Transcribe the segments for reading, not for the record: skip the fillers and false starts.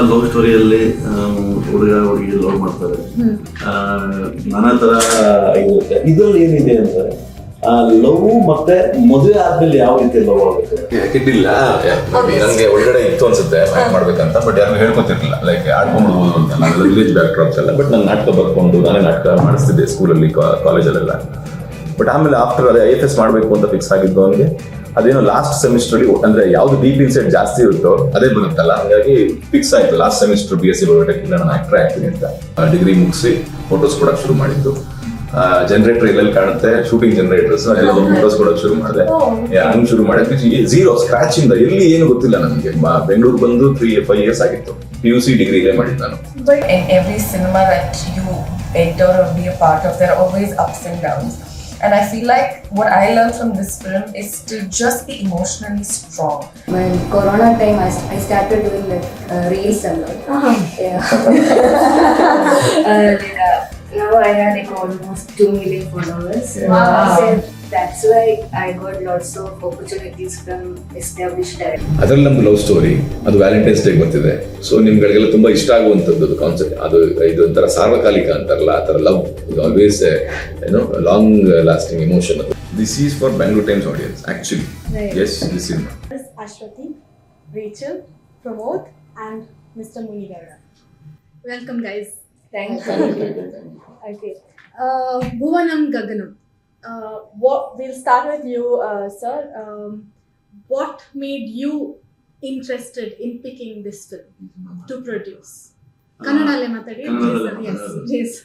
Love ಸ್ಟೋರಿಯಲ್ಲಿ ಹುಡುಗ ಹುಡುಗಿ love ಮಾಡ್ತಾರೆ, ನಾನಾ ತರ ಇರುತ್ತೆ. ಇದ್ರಲ್ಲಿ ಏನಿದೆ ಅಂದ್ರೆ ಲವ್ ಮತ್ತೆ ಮದುವೆ ಆದ್ಮೇಲೆ ಯಾವ ರೀತಿ ಲವ್ ಆಗುತ್ತೆ ಇದ್ದಿಲ್ಲ. ನನಗೆ ಒಳಗಡೆ ಇತ್ತು ಅನ್ಸುತ್ತೆ ಮಾಡ್ಬೇಕಂತ, ಬಟ್ ಯಾರು ಹೇಳ್ಕೊತಿರ್ಲಿಲ್ಲ. ಲೈಕ್ ಆಡ್ಕೊಂಡ್ಬಿಡ್ಬೋದು ಅಂತ. ನಾನು ವಿಲೇಜ್ ಬ್ಯಾಕ್ ಡ್ರಾಪ್ಸ್ ಎಲ್ಲ, ಬಟ್ ನಾನು ನಾಟಕ ಬರ್ಕೊಂಡು ನಾನೇ ನಾಟಕ ಮಾಡಿಸ್ತಿದ್ದೆ ಸ್ಕೂಲಲ್ಲಿ, ಕಾಲೇಜಲ್ಲೆಲ್ಲ. ಬಟ್ ಆಮೇಲೆ ಆಫ್ಟರ್ ಅದೇ IFS ಮಾಡಬೇಕು ಅಂತ ಫಿಕ್ಸ್ ಆಗಿದ್ದು ಅವನಿಗೆ. ಅದೇನೋ ಲಾಸ್ಟ್ ಸೆಮಿಸ್ಟರ್ ಅಂದ್ರೆ ಯಾವ್ದು ಡೀಪ್ ಇನ್ಸೈಟ್ ಜಾಸ್ತಿ ಇರುತ್ತೋ ಅದೇ ಬರುತ್ತಲ್ಲ, ಹಾಗಾಗಿ ಫಿಕ್ಸ್ ಆಯ್ತು ಲಾಸ್ಟ್ ಸೆಮಿಸ್ಟರ್ BSc ಬಯೋಟೆಕ್ ನಾನು ಆಕ್ಟರ್ ಆಗ್ತೀನಿ ಅಂತ. ಡಿಗ್ರಿ ಮುಗಿಸಿ ಫೋಟೋಸ್ ಕೊಡಕ್ಕೆ ಶುರು ಮಾಡಿದ್ದು. ಜನರೇಟರ್ ಎಲ್ಲೆಲ್ಲಿ ಕಾಣುತ್ತೆ, ಶೂಟಿಂಗ್ ಜನರೇಟರ್ಸ್ ಅದೆಲ್ಲ ಫೋಟೋಸ್ ಕೊಡೋಕೆ ಶುರು ಮಾಡಿದೆ. ಹಂಗೆ ಶುರು ಮಾಡಿದ್ವಿ ಝೀರೋ ಸ್ಕ್ರಾಚ್ ಇಂದ, ಎಲ್ಲಿ ಏನು ಗೊತ್ತಿಲ್ಲ ನನಗೆ. ಬೆಂಗಳೂರು ಬಂದು 3-5 years ಆಗಿತ್ತು. PUC ಡಿಗ್ರಿ ಇಲ್ಲೇ ಮಾಡಿದ್ದು ನಾನು. But in every cinema that you enter or be a part of, there are always ups and downs. And I feel like what I learned from this film is to just be emotionally strong. When Corona time, I started doing like reels a lot. Yeah. Now I have like almost 2 million followers. Wow. So that's why I got lots of opportunities from established directors. ಅದರಲ್ಲಿ ನಮ್ದು love story, ಅದು Valentine's day ಬರ್ತಿದೆ. So ನಿಮ್ಗಳಿಗೆಲ್ಲ ತುಂಬಾ ಇಷ್ಟ ಆಗುವಂಥದ್ದು concept. ಅದು ಇದು ಒಂಥರ ಸಾರ್ವಕಾಲಿಕ ಅಂತಾರಲ್ಲ, ಆ ಥರ love always long lasting emotion. ಅದು this is for Bangalore Times audience actually. Yes, this is Ashwati, Rachel, Pramod and Mr. Munigara. Welcome guys. Thank you. Okay. Bhuvanam Gaganam. We'll start with you, sir. What made you interested in picking this film to produce? Kannadale matadi. Yes, please.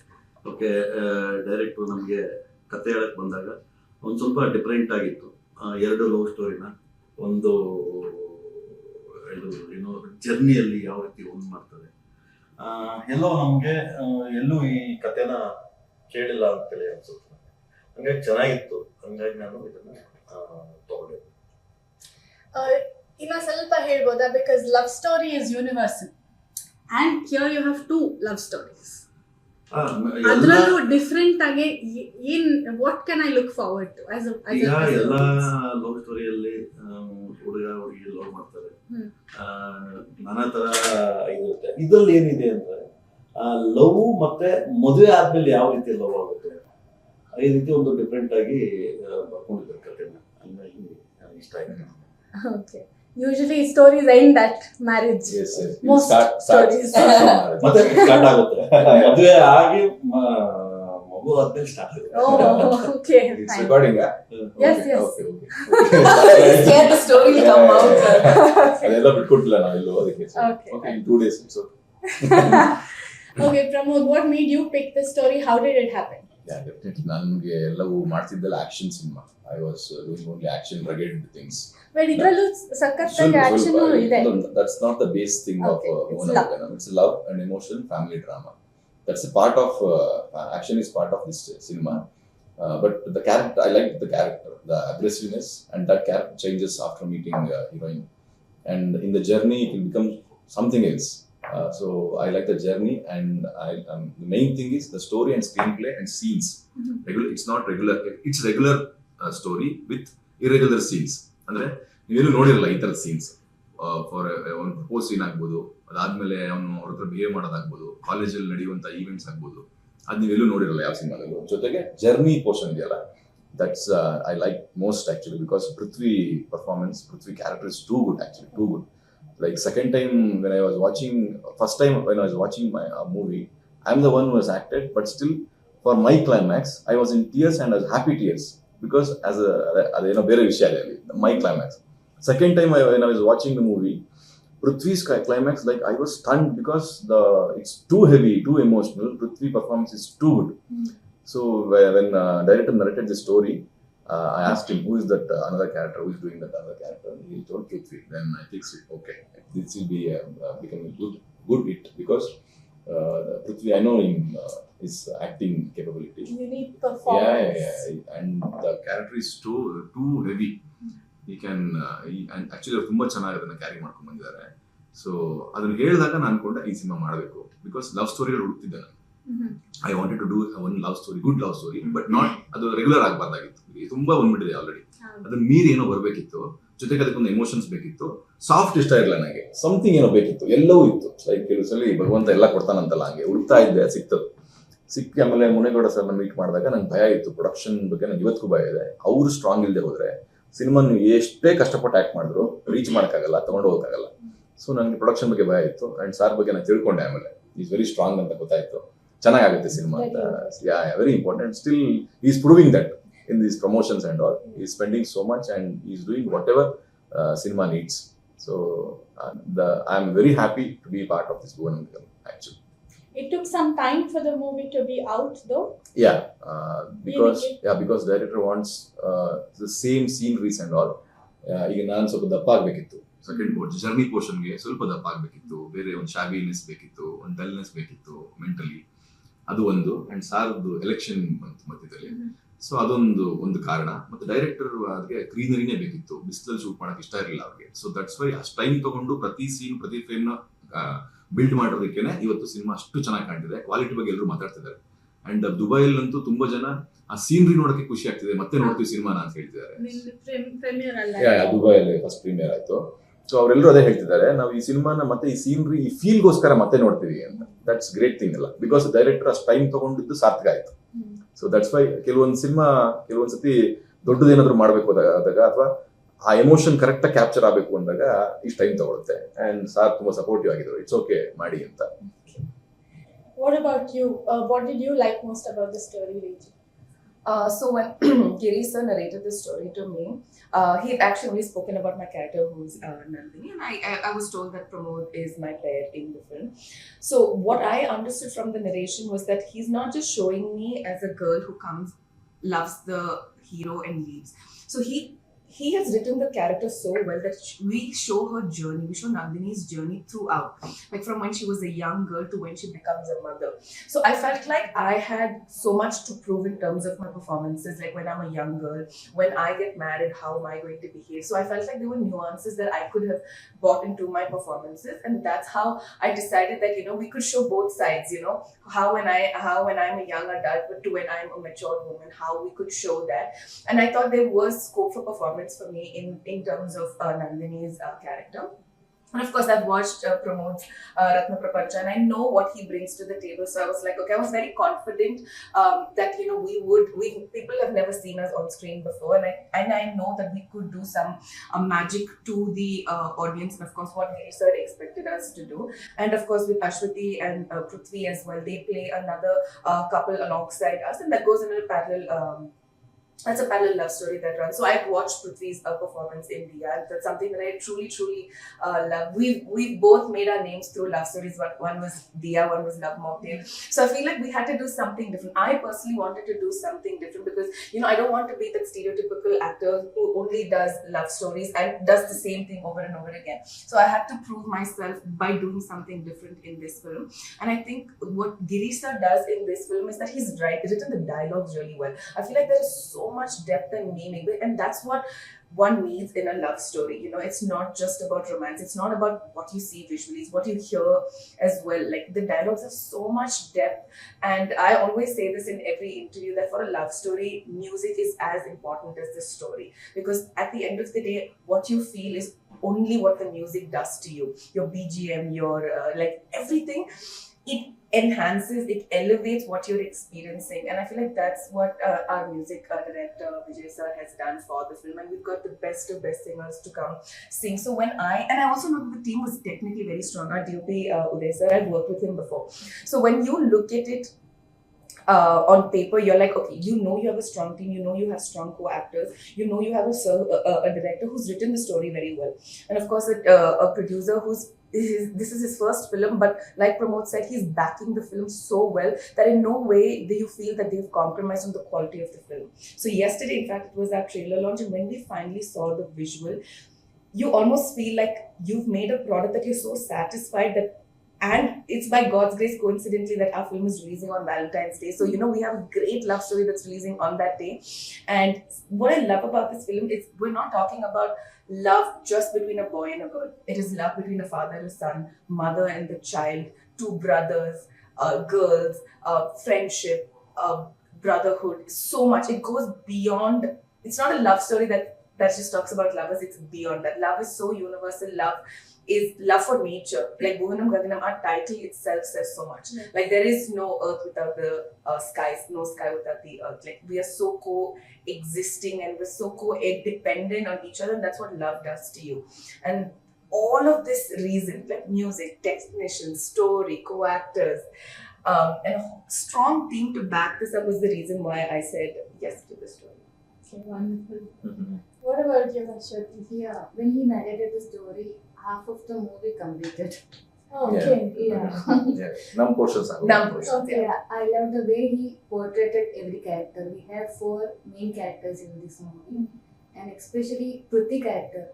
Okay, director ನಮಗೆ ಕತೆ ಹೇಳಕ್ ಬಂದಾಗ ಒಂದು ಸ್ವಲ್ಪ different ಆಗಿತ್ತು. 2 love ಸ್ಟೋರಿನ ಒಂದು ಇದು ಜರ್ನಿಯಲ್ಲಿ ಯಾವ ರೀತಿ ಒಂದು ಮಾಡ್ತಾರೆ. ಎಲ್ಲೋ ನಮಗೆ ಎಲ್ಲೂ ಈ ಕತೆನ ಕೇಳಿಲ್ಲ ಅಂತೇಳಿ ಅನ್ಸುತ್ತೆ. ಹಂಗಾಗಿ ಚೆನ್ನಾಗಿತ್ತು. ಹಂಗಾಗಿ ನಾನು ಇದನ್ನ ತಗೊಂಡೆ. ಇನ್ನ ಸ್ವಲ್ಪ ಹೇಳ್ಬೋದಾ? Because love story is universal and here you have 2 love stories. ಅದರಲ್ಲೂ ಡಿಫ್ರೆಂಟ್ ಆಗಿ what can I look forward to as ಈಗ ಎಲ್ಲ ಲವ್ ಸ್ಟೋರಿಯಲ್ಲಿ ಹುಡುಗ ಹುಡುಗಿ ಲವ್ ಮಾಡ್ತಾರೆ, ನಾನಾ ತರ ಇರುತ್ತೆ. ಇದ್ರಲ್ಲಿ ಏನಿದೆ ಅಂದ್ರೆ ಲವ್ ಮತ್ತೆ ಮದುವೆ ಆದ್ಮೇಲೆ ಯಾವ ರೀತಿ ಲವ್ ಆಗುತ್ತೆ, ಈ ರೀತಿ ಒಂದು ಡಿಫ್ರೆಂಟ್ ಆಗಿ ಬರ್ಕೊಂಡಿದ್ದಾರೆ ಕಥೆನ. ಹಂಗಾಗಿ ಇಷ್ಟ ಆಯ್ತು. Okay. Usually stories end at marriage. Yes. Most stories. ಮತ್ತೆ ಸ್ಟಾರ್ಟ್ ಆಗುತ್ತೆ. ಮದುವೆ ಆಗಿ ಮಗು ಆದ್ಮೇಲೆ ಸ್ಟಾರ್ಟ್ ಆಗುತ್ತೆ. Oh, okay. It's Fine. recording. Yes, yes. Okay. Scared the story will come out. ಅದೆಲ್ಲ ಬಿಟ್ಕೊಟ್ಟಿಲ್ಲ ನಾವೆಲ್ಲೂ ಅದಕ್ಕೆ. Okay. Okay, in 2 days. So. Okay, Pramod, what made you pick the story? How did it happen? Yeah, definitely. ನನಗೆ ಎಲ್ಲವೂ ಮಾಡ್ತಿದ್ದಲ್ಲ action cinema. I was doing only action rugged things. But ಇದ್ರಲ್ಲೂ ಸಖತ್ತಾಗಿ action ಇದೆ. That's not the base thing Okay, of it's Bhuvanam Gaganam. It's love and emotion, family drama. That's a part of action is part of this cinema. But the character, I like the character, the aggressiveness, and that character changes after meeting heroine. And in the journey, it will become something else. So I like the journey, and the main thing is the story and screenplay and scenes. Regular, it's not regular. It's regular story with irregular scenes. ಅಂದ್ರೆ ನೀವೇನು ನೋಡಿರಲ್ಲ ಈ ಥರದ scenes. For ಒಂದು propose scene ಆಗ್ಬೋದು, ಅದಾದ್ಮೇಲೆ ಅವನು ಅವ್ರ ಹತ್ರ ಬಿಹೇವ್ ಮಾಡೋದಾಗ್ಬೋದು, ಕಾಲೇಜಲ್ಲಿ ನಡೆಯುವಂಥ ಈವೆಂಟ್ಸ್ ಆಗ್ಬೋದು, ಅದು ನೀವೆಲ್ಲೂ ನೋಡಿರಲ್ಲ ಯಾವ ಸಿನಿಮಾದಲ್ಲೂ. ಜೊತೆಗೆ ಜರ್ನಿ ಪೋರ್ಷನ್ ಇದೆಯಲ್ಲ, that's I like most actually, because Prithvi performance, Prithvi character is too good actually, too good. Like second time when I was watching, first time when I was watching my movie, I'm the one who has acted, but still for my climax, I was in tears and I was happy tears because as a ಬೇರೆ ವಿಷಯ ಅಲ್ಲಿ my climax. Second time when I was watching the movie, Prithvi's climax, like I was stunned because it's too heavy, too emotional. Prithvi performance is too good. So when director narrated the story, I asked him, who is that another character, who is doing that other character? He told Prithvi. Then I fixed it. Okay, this will be becoming good hit because Prithvi, I know him, his acting capability. Unique performance. Yeah. And the character is too heavy. He can and actually ತುಂಬಾ ಚೆನ್ನಾಗಿ ಅದನ್ನ carry ಮಾಡ್ಕೊಂಡು ಬಂದಿದ್ದಾರೆ. So ಅದನ್ನ ಹೇಳಿದಾಗ ನಾನು ಅನ್ಕೊಂಡೆ ಈ ಸಿನಿಮಾ ಮಾಡಬೇಕು, ಬಿಕಾಸ್ ಲವ್ ಸ್ಟೋರಿಗಳು ಹುಡುಕ್ತಿದ್ದೆ ನಾನು. I wanted to do one love story, good love story, but not ಅದು ರೆಗ್ಯುಲರ್ ಆಗಬಾರ್ದಾಗಿತ್ತು. ತುಂಬಾ ಬಂದ್ಬಿಟ್ಟಿದೆ ಆಲ್ರೆಡಿ. ಅದನ್ನ ಮೀರಿ ಏನೋ ಬರಬೇಕಿತ್ತು. ಜೊತೆಗೆ ಅದಕ್ಕೊಂದು ಎಮೋಷನ್ಸ್ ಬೇಕಿತ್ತು. ಸಾಫ್ಟ್ ಇಷ್ಟ ಇರಲಿಲ್ಲ ನನಗೆ, ಸಮಥಿಂಗ್ ಏನೋ ಬೇಕಿತ್ತು, ಎಲ್ಲವೂ ಇತ್ತು. ಲೈಕ್ ಕೆಲವು ಸಲ ಭಗವಂತ ಎಲ್ಲ ಕೊಡ್ತಾನಂತಲ್ಲ, ಹಂಗೆ ಹುಡುಕ್ತಾ ಇದ್ದೆ, ಸಿಕ್ಕಿ ಆಮೇಲೆ ಮುನೇಗೌಡ ಸರ್ನ ಮೀಟ್ ಮಾಡಿದಾಗ ನಂಗೆ ಭಯ ಇತ್ತು. ಪ್ರೊಡಕ್ಷನ್ ಬಗ್ಗೆ ನಂಗೆ ಇವತ್ತಿಗೂ ಭಯ ಇದೆ. ಅವರು ಸ್ಟ್ರಾಂಗ್ ಇಲ್ಲದೆ ಹೋದ್ರೆ ಸಿನಿಮಾ ನೀವು ಎಷ್ಟೇ ಕಷ್ಟಪಟ್ಟು ಆಕ್ಟ್ ಮಾಡಿದ್ರು ರೀಚ್ ಮಾಡೋಕ್ಕಾಗಲ್ಲ, ತಗೊಂಡು ಹೋಗೋಕ್ಕಾಗಲ್ಲ. ಸೊ ನನಗೆ ಪ್ರೊಡಕ್ಷನ್ ಬಗ್ಗೆ ಭಯ ಇತ್ತು. ಅಂಡ್ ಸಾರ್ ಬಗ್ಗೆ ನಾನು ತಿಳ್ಕೊಂಡೆ. ಆಮೇಲೆ ಈಸ್ ವೆರಿ ಸ್ಟ್ರಾಂಗ್ ಅಂತ ಗೊತ್ತಾಯ್ತು, ಚೆನ್ನಾಗುತ್ತೆ ಸಿನಿಮಾ ಅಂತ. Very important. Still is proving that in these promotions and all. He's spending so much and he's doing whatever cinema needs. So I'm very happy to be part of this Bhuvanam film actually. It took some time for the movie to be out though. Yeah, because director wants the same sceneries and all. ಈಗ ನಾನು ಸ್ವಲ್ಪ ದಪ್ಪ ಆಗಬೇಕಿತ್ತು, second journey ಪೋರ್ಷನ್ಗೆ ಸ್ವಲ್ಪ ದಪ್ಪ ಆಗಬೇಕಿತ್ತು, ಬೇರೆ ಒಂದು ಶಾಬಿನೆಸ್ ಬೇಕಿತ್ತು, ಒಂದು ಡಲ್ನೆಸ್ ಬೇಕಿತ್ತು ಮೆಂಟಲಿ, ಅದು ಒಂದು. ಅಂಡ್ ಸಾರ್ದು ಎಲೆಕ್ಷನ್ ಬಂತು ಮಧ್ಯದಲ್ಲಿ, ಸೊ ಅದೊಂದು ಕಾರಣ. ಮತ್ತೆ ಡೈರೆಕ್ಟರ್ ಅವ್ರಿಗೆ ಗ್ರೀನರಿನೇ ಬೇಕಿತ್ತು, ಬಿಸಿಲಲ್ಲಿ ಶೂಟ್ ಮಾಡಕ್ ಇಷ್ಟ ಇರಲಿಲ್ಲ ಅವ್ರಿಗೆ. ಸೊ ದಟ್ಸ್ ವೈ ಅಷ್ಟು ಟೈಮ್ ತಗೊಂಡು ಪ್ರತಿ ಸೀನ್ ಪ್ರತಿ ಫ್ರೇಮ್ ನ ಬಿಲ್ಡ್ ಮಾಡೋದಕ್ಕೇನೆ ಇವತ್ತು ಸಿನಿಮಾ ಅಷ್ಟು ಚೆನ್ನಾಗಿ ಕಾಣ್ತಿದೆ. ಕ್ವಾಲಿಟಿ ಬಗ್ಗೆ ಎಲ್ಲರೂ ಮಾತಾಡ್ತಿದ್ದಾರೆ. ಅಂಡ್ ದುಬೈಲಂತೂ ತುಂಬಾ ಜನ ಆ ಸೀನ್ರಿ ನೋಡಕ್ಕೆ ಖುಷಿ ಆಗ್ತಿದೆ, ಮತ್ತೆ ನೋಡ್ತೀವಿ ಸಿನಿಮಾನ ಅಂತ ಹೇಳ್ತಿದ್ದಾರೆ. ದುಬೈಯಲ್ಲಿ ಫಸ್ಟ್ ಪ್ರೀಮಿಯರ್ ಆಯ್ತು. ಸೊ ಅವರೆಲ್ಲರೂ ಅದೇ ಹೇಳ್ತಿದ್ದಾರೆ, ನಾವು ಈ ಸಿನಿಮಾನ ಮತ್ತೆ ಈ ಸೀನ್ರಿ ಈ ಫೀಲ್ಗೋಸ್ಕರ ಮತ್ತೆ ನೋಡ್ತೀವಿ ಅಂತ. ದಟ್ಸ್ ಗ್ರೇಟ್ ಥಿಂಗ್ ಅಲ್ಲ, ಬಿಕಾಸ್ ಡೈರೆಕ್ಟರ್ ಅಷ್ಟು ಟೈಮ್ ತಗೊಂಡಿದ್ದು ಸಾರ್ಥಕ ಆಯ್ತು. ಸೊ ದಟ್ಸ್ ವೈ ಕೆಲವೊಂದ್ಸತಿ ದೊಡ್ಡದೇನಾದ್ರು ಮಾಡ್ಬೇಕು ಆದಾಗ ಅಥವಾ ಆ ಎಮೋಷನ್ ಕರೆಕ್ಟ್ ಆಗಿ ಕ್ಯಾಪ್ಚರ್ ಆಗಬೇಕು ಅಂದಾಗ ಇಷ್ಟು ಟೈಮ್ ತಗೊಳುತ್ತೆ. ಅಂಡ್ ಸಾರ್ ತುಂಬಾ ಸಪೋರ್ಟಿವ್ ಆಗಿದ್ರು, ಇಟ್ಸ್ ಓಕೆ ಮಾಡಿ ಅಂತ. What about you? What did you like most about the story, Reji? So when Giri sir narrated the story to me, he had actually only spoken about my character, who's Nandini, and I was told that Pramod is my pair in the film. So what I understood from the narration was that he's not just showing me as a girl who comes, loves the hero and leaves. So he has written the character so well that we show her journey, we show Nandini's journey throughout, like from when she was a young girl to when she becomes a mother. So I felt like I had so much to prove in terms of my performances, like when I'm a young girl, when I get married, how am I going to behave? So I felt like there were nuances that I could have brought into my performances, and that's how I decided that, you know, we could show both sides, you know, how when I'm a young adult but to when I'm a mature woman, how we could show that. And I thought there was scope for performance for me in terms of Nandini's character. And of course, I've watched Pramod's Ratna Prapancha, and I know what he brings to the table. So I was like, okay, I was very confident that, you know, people have never seen us on screen before, and I know that we could do some magic to the audience, and of course, what Giri sir expected us to do. And of course, with Ashwati and Prithvi as well, they play another couple alongside us, and that goes in a parallel. That's a parallel love story that runs. So I've watched Prithvi's performance in Diya. That's something that I truly love. We've both made our names through love stories. One was Diya, one was Love Mocktail. So I feel like we had to do something different. I personally wanted to do something different because, you know, I don't want to be that stereotypical actor who only does love stories and does the same thing over and over again. So I had to prove myself by doing something different in this film. And I think what Giri sir does in this film is that he's written the dialogues really well. I feel like there is so much depth and meaning, and that's what one needs in a love story. You know, it's not just about romance, it's not about what you see visually, it's what you hear as well. Like, the dialogues have so much depth, and I always say this in every interview, that for a love story, music is as important as the story, because at the end of the day, what you feel is only what the music does to you. Your BGM, your like everything, it enhances, it elevates what you're experiencing. And I feel like that's what our music director Vijay sir has done for the film, and we've got the best of best singers to come sing. So when I also know that the team was technically very strong. Our DOP Uday sir, I've worked with him before. So when you look at it on paper, you're like, okay, you know you have a strong team, you know you have strong co-actors, you know you have a director who's written the story very well, and of course a producer who's this is his first film, but like Pramod said, he's backing the film so well that in no way do you feel that they've compromised on the quality of the film. So yesterday, in fact, it was our trailer launch, and when we finally saw the visual, you almost feel like you've made a product that you're so satisfied that. And it's by God's grace, coincidentally, that our film is releasing on Valentine's Day. So, you know, we have a great love story that's releasing on that day. And what I love about this film is we're not talking about love just between a boy and a girl. It is love between a father and a son, mother and the child, two brothers, girls, friendship, brotherhood, so much. It goes beyond. It's not a love story that that just talks about love as it's beyond that. Love is so universal. Love is love for nature. Like Bhuvanam Gaganam, our title itself says so much. Like there is no earth without the skies, no sky without the earth. Like we are so co-existing and we're so co-dependent on each other. And that's what love does to you. And all of this reason, like music, technicians, story, co-actors, and a strong team to back this up was the reason why I said yes to the story. Okay, wonderful. Mhm. What about you, Ashwati? Yeah, when he narrated the story, half of the movie completed. Oh, okay. Yeah. Yeah. Nam portions are Nam portions. Okay. Yeah, I love the way he portrayed every character. We have 4 main characters in this movie, and especially Pruthi character.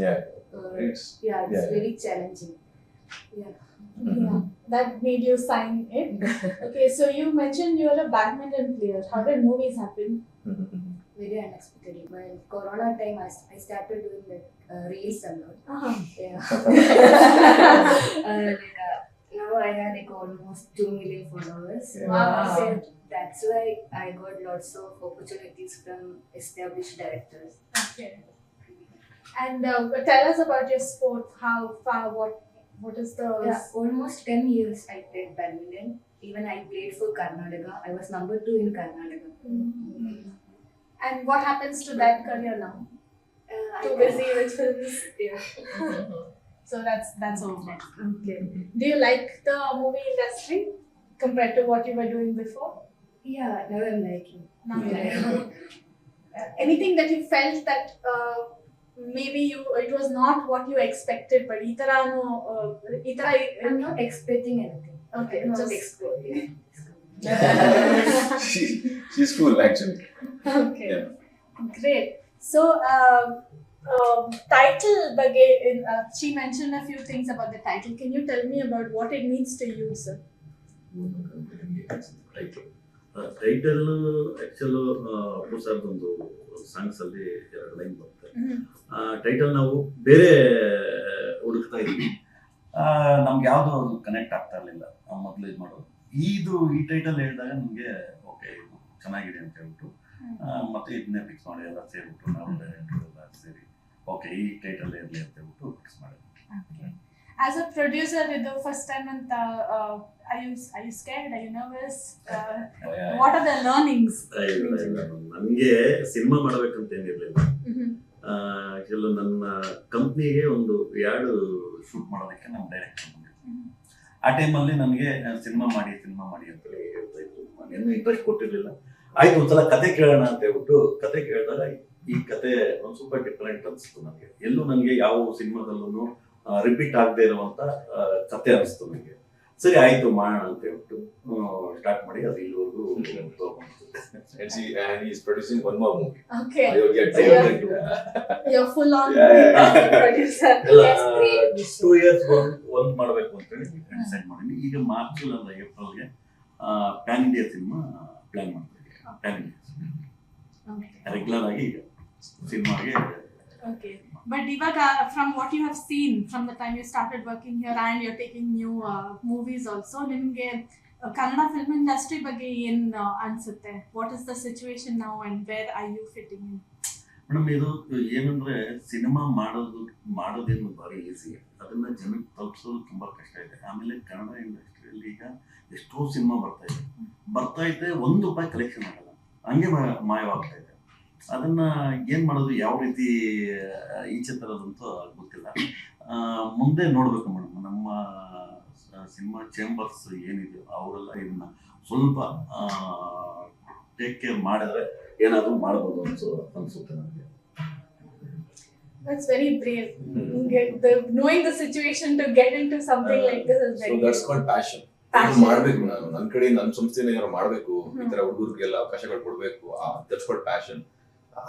Yeah. It's Yeah. very challenging. Yeah. Yeah, that made you sign it. Okay, so you mentioned you're a badminton player. How did movies happen? Very unexpectedly. While Corona time, I started doing like reels a lot. Yeah. Now I have like almost 2 million followers. Yeah. Wow. So that's why I got lots of opportunities from established directors. Okay. And tell us about your sport. How far? What is the? Yeah, almost 10 years I played badminton. Even I played for Karnataka. I was number 2 in Karnataka. And what happens to that career now? Too busy with films. Yeah. So that's over. Okay. Do you like the movie industry compared to what you were doing before? Yeah, now I'm liking. Now you like it. Anything that you felt that maybe it was not what you expected, but I'm not expecting anything. Okay, I'm not just expecting. She's cool actually. okay. Yeah. Great. So title ಬಗ್ಗೆ she mentioned a few things about the title. Can you tell me about what it means to you, sir? Title actual Appu ಸರ್ದೊಂದು songs ಅಲ್ಲಿ 2 line ಬರುತ್ತೆ. Title ನಾವು ಬೇರೆ ಹುಡುಕ್ತಾ ಇದ್ವಿ, ನಮ್ಗೆ ಯಾವ್ದು ಅದು ಕನೆಕ್ಟ್ ಆಗ್ತಾ ಇರಲಿಲ್ಲ. ಮೊದಲು ಇದು ಮಾಡೋದು ಈ ಟೈಟಲ್ ಹೇಳಿದಾಗ ನಮ್ಗೆ ಓಕೆ ಇದು ಚೆನ್ನಾಗಿದೆ ಅಂತ ಹೇಳ್ಬಿಟ್ಟು ಮತ್ತೆ ಇದನ್ನೇ ಫಿಕ್ಸ್ ಮಾಡಿ ಎಲ್ಲ ಸೇರಿಬಿಟ್ಟು ನಾವು ಡೈರೆಕ್ಟರ್ ಎಲ್ಲ ಸೇರಿ ಓಕೆ ಈ ಟೈಟಲ್ ಇರಲಿ ಅಂತ ಹೇಳ್ಬಿಟ್ಟು ಫಿಕ್ಸ್ ಮಾಡಿದ್ವಿ. As a producer, the first time and are you scared? Are you nervous? What are the learnings? ನನಗೆ ಸಿನಿಮಾ ಮಾಡ್ಬೇಕಂತ ಏನಿರ್ಲಿಲ್ಲ. ಕೆಲವು ನನ್ನ ಕಂಪ್ನಿಗೆ ಒಂದು ಯಾರ್ಡ್ ಶೂಟ್ ಮಾಡೋದಕ್ಕೆ ನಮ್ಮ ಡೈರೆಕ್ಟರ್ ಬಂದಿದ್ರು. ಆ ಟೈಮಲ್ಲಿ ನನಗೆ ಸಿನಿಮಾ ಮಾಡಿ ಅಂತ ಹೇಳ್ತಾ ಇದ್ರು. ನಾನೇನು ಇಂಟ್ರೆಸ್ಟ್ ಕೊಟ್ಟಿರ್ಲಿಲ್ಲ. ಆಯ್ತು ಒಂದ್ಸಲ ಕತೆ ಕೇಳೋಣ ಅಂತ ಹೇಳ್ಬಿಟ್ಟು ಕತೆ ಕೇಳಿದಾಗ ಈ ಕತೆ ಒಂದು ಸ್ವಲ್ಪ ಡಿಫ್ರೆಂಟ್ ಅನ್ಸ್ತು ನನಗೆ. ಎಲ್ಲೂ ನನಗೆ ಯಾವ ಸಿನಿಮಾದಲ್ಲೂ ರಿಪೀಟ್ ಆಗದೆ ಇರುವಂತ ಕತೆ ಅನಿಸ್ತು ನನಗೆ. ಸರಿ ಆಯ್ತು ಮಾಡೋಣ ಅಂತ ಹೇಳ್ಬಿಟ್ಟು ಸ್ಟಾರ್ಟ್ ಮಾಡಿ ಅದು ಇಲ್ಲಿವರೆಗೂ And he is producing one more movie. Okay. Ayodhya. You're full on producer. 2 years ಒಂದು ಮಾಡಬೇಕು ಅಂತ ಹೇಳಿ ಡಿಸೈಡ್ ಮಾಡಿದ್ವಿ. ಈಗ ಮಾರ್ಚ್ ಅಲ್ಲ ಏಪ್ರಿಲ್ಗೆ ಪ್ಯಾನ್ ಇಂಡಿಯಾ ಸಿನಿಮಾ ಪ್ಲಾನ್ ಮಾಡ್ತೀವಿ. ಪ್ಯಾನ್ ಇಂಡಿಯಾ ರೆಗ್ಯುಲರ್ ಆಗಿ ಈಗ ಸಿನಿಮಾಗೆ. Okay. But Divaga, from what you have seen from the time you started working here and you're taking new movies also, ನಿಮಗೆ ಕನ್ನಡ ಫಿಲ್ಮ್ ಇಂಡಸ್ಟ್ರಿ ಬಗ್ಗೆ ಏನು ಅನ್ಸುತ್ತೆ? What is the situation now and where are you fitting in? Madam ಇದು ಏನಂದ್ರೆ cinema ಮಾಡೋದೇನು ಭಾರಿ easy, ಅದನ್ನ ಜನಕ್ಕೆ ತಲುಪಿಸೋದು ತುಂಬಾ ಕಷ್ಟ ಇದೆ. ಆಮೇಲೆ ಕನ್ನಡ ಇಂಡಸ್ಟ್ರಿಯಲ್ಲಿ ಈಗ ಎಷ್ಟೋ ಸಿನಿಮಾ ಬರ್ತಾ ಇದೆ, ₹1 ಕಲೆಕ್ಷನ್ ಆಗಲ್ಲ, ಹಂಗೆ ಮಾಯವಾಗ್ತಾ ಇದೆ. ಅದನ್ನ ಏನ್ ಮಾಡೋದು, ಯಾವ ರೀತಿ ಈಚೆ ತರೋದಂತೂ ಗೊತ್ತಿಲ್ಲ. ಮುಂದೆ ನೋಡ್ಬೇಕು ಮೇಡಮ್, ನಮ್ಮ ಸಿನಿಮಾ ಚೇಂಬರ್ಸ್ ಏನಿದೆಯೋ ಅವರೆಲ್ಲ ಇದನ್ನ ಸ್ವಲ್ಪ ಟೇಕ್ ಕೇರ್ ಮಾಡಿದ್ರೆ ಏನಾದರೂ ಮಾಡ್ಬೋದು ಅನ್ಸುತ್ತೆ ನನಗೆ. That's very brave. Knowing the situation to get into something like this is very. So that's called passion. ಮಾಡ್ಬೇಕು, ನಾನು ನನ್ನ ಕಡೆ ನನ್ನ ಸಂಸ್ಥೆನ ಏನಾದ್ರು ಮಾಡ್ಬೇಕು, ಈ ತರ ಹುಡುಗರಿಗೆಲ್ಲ ಅವಕಾಶಗಳು ಕೊಡ್ಬೇಕು. That's called passion.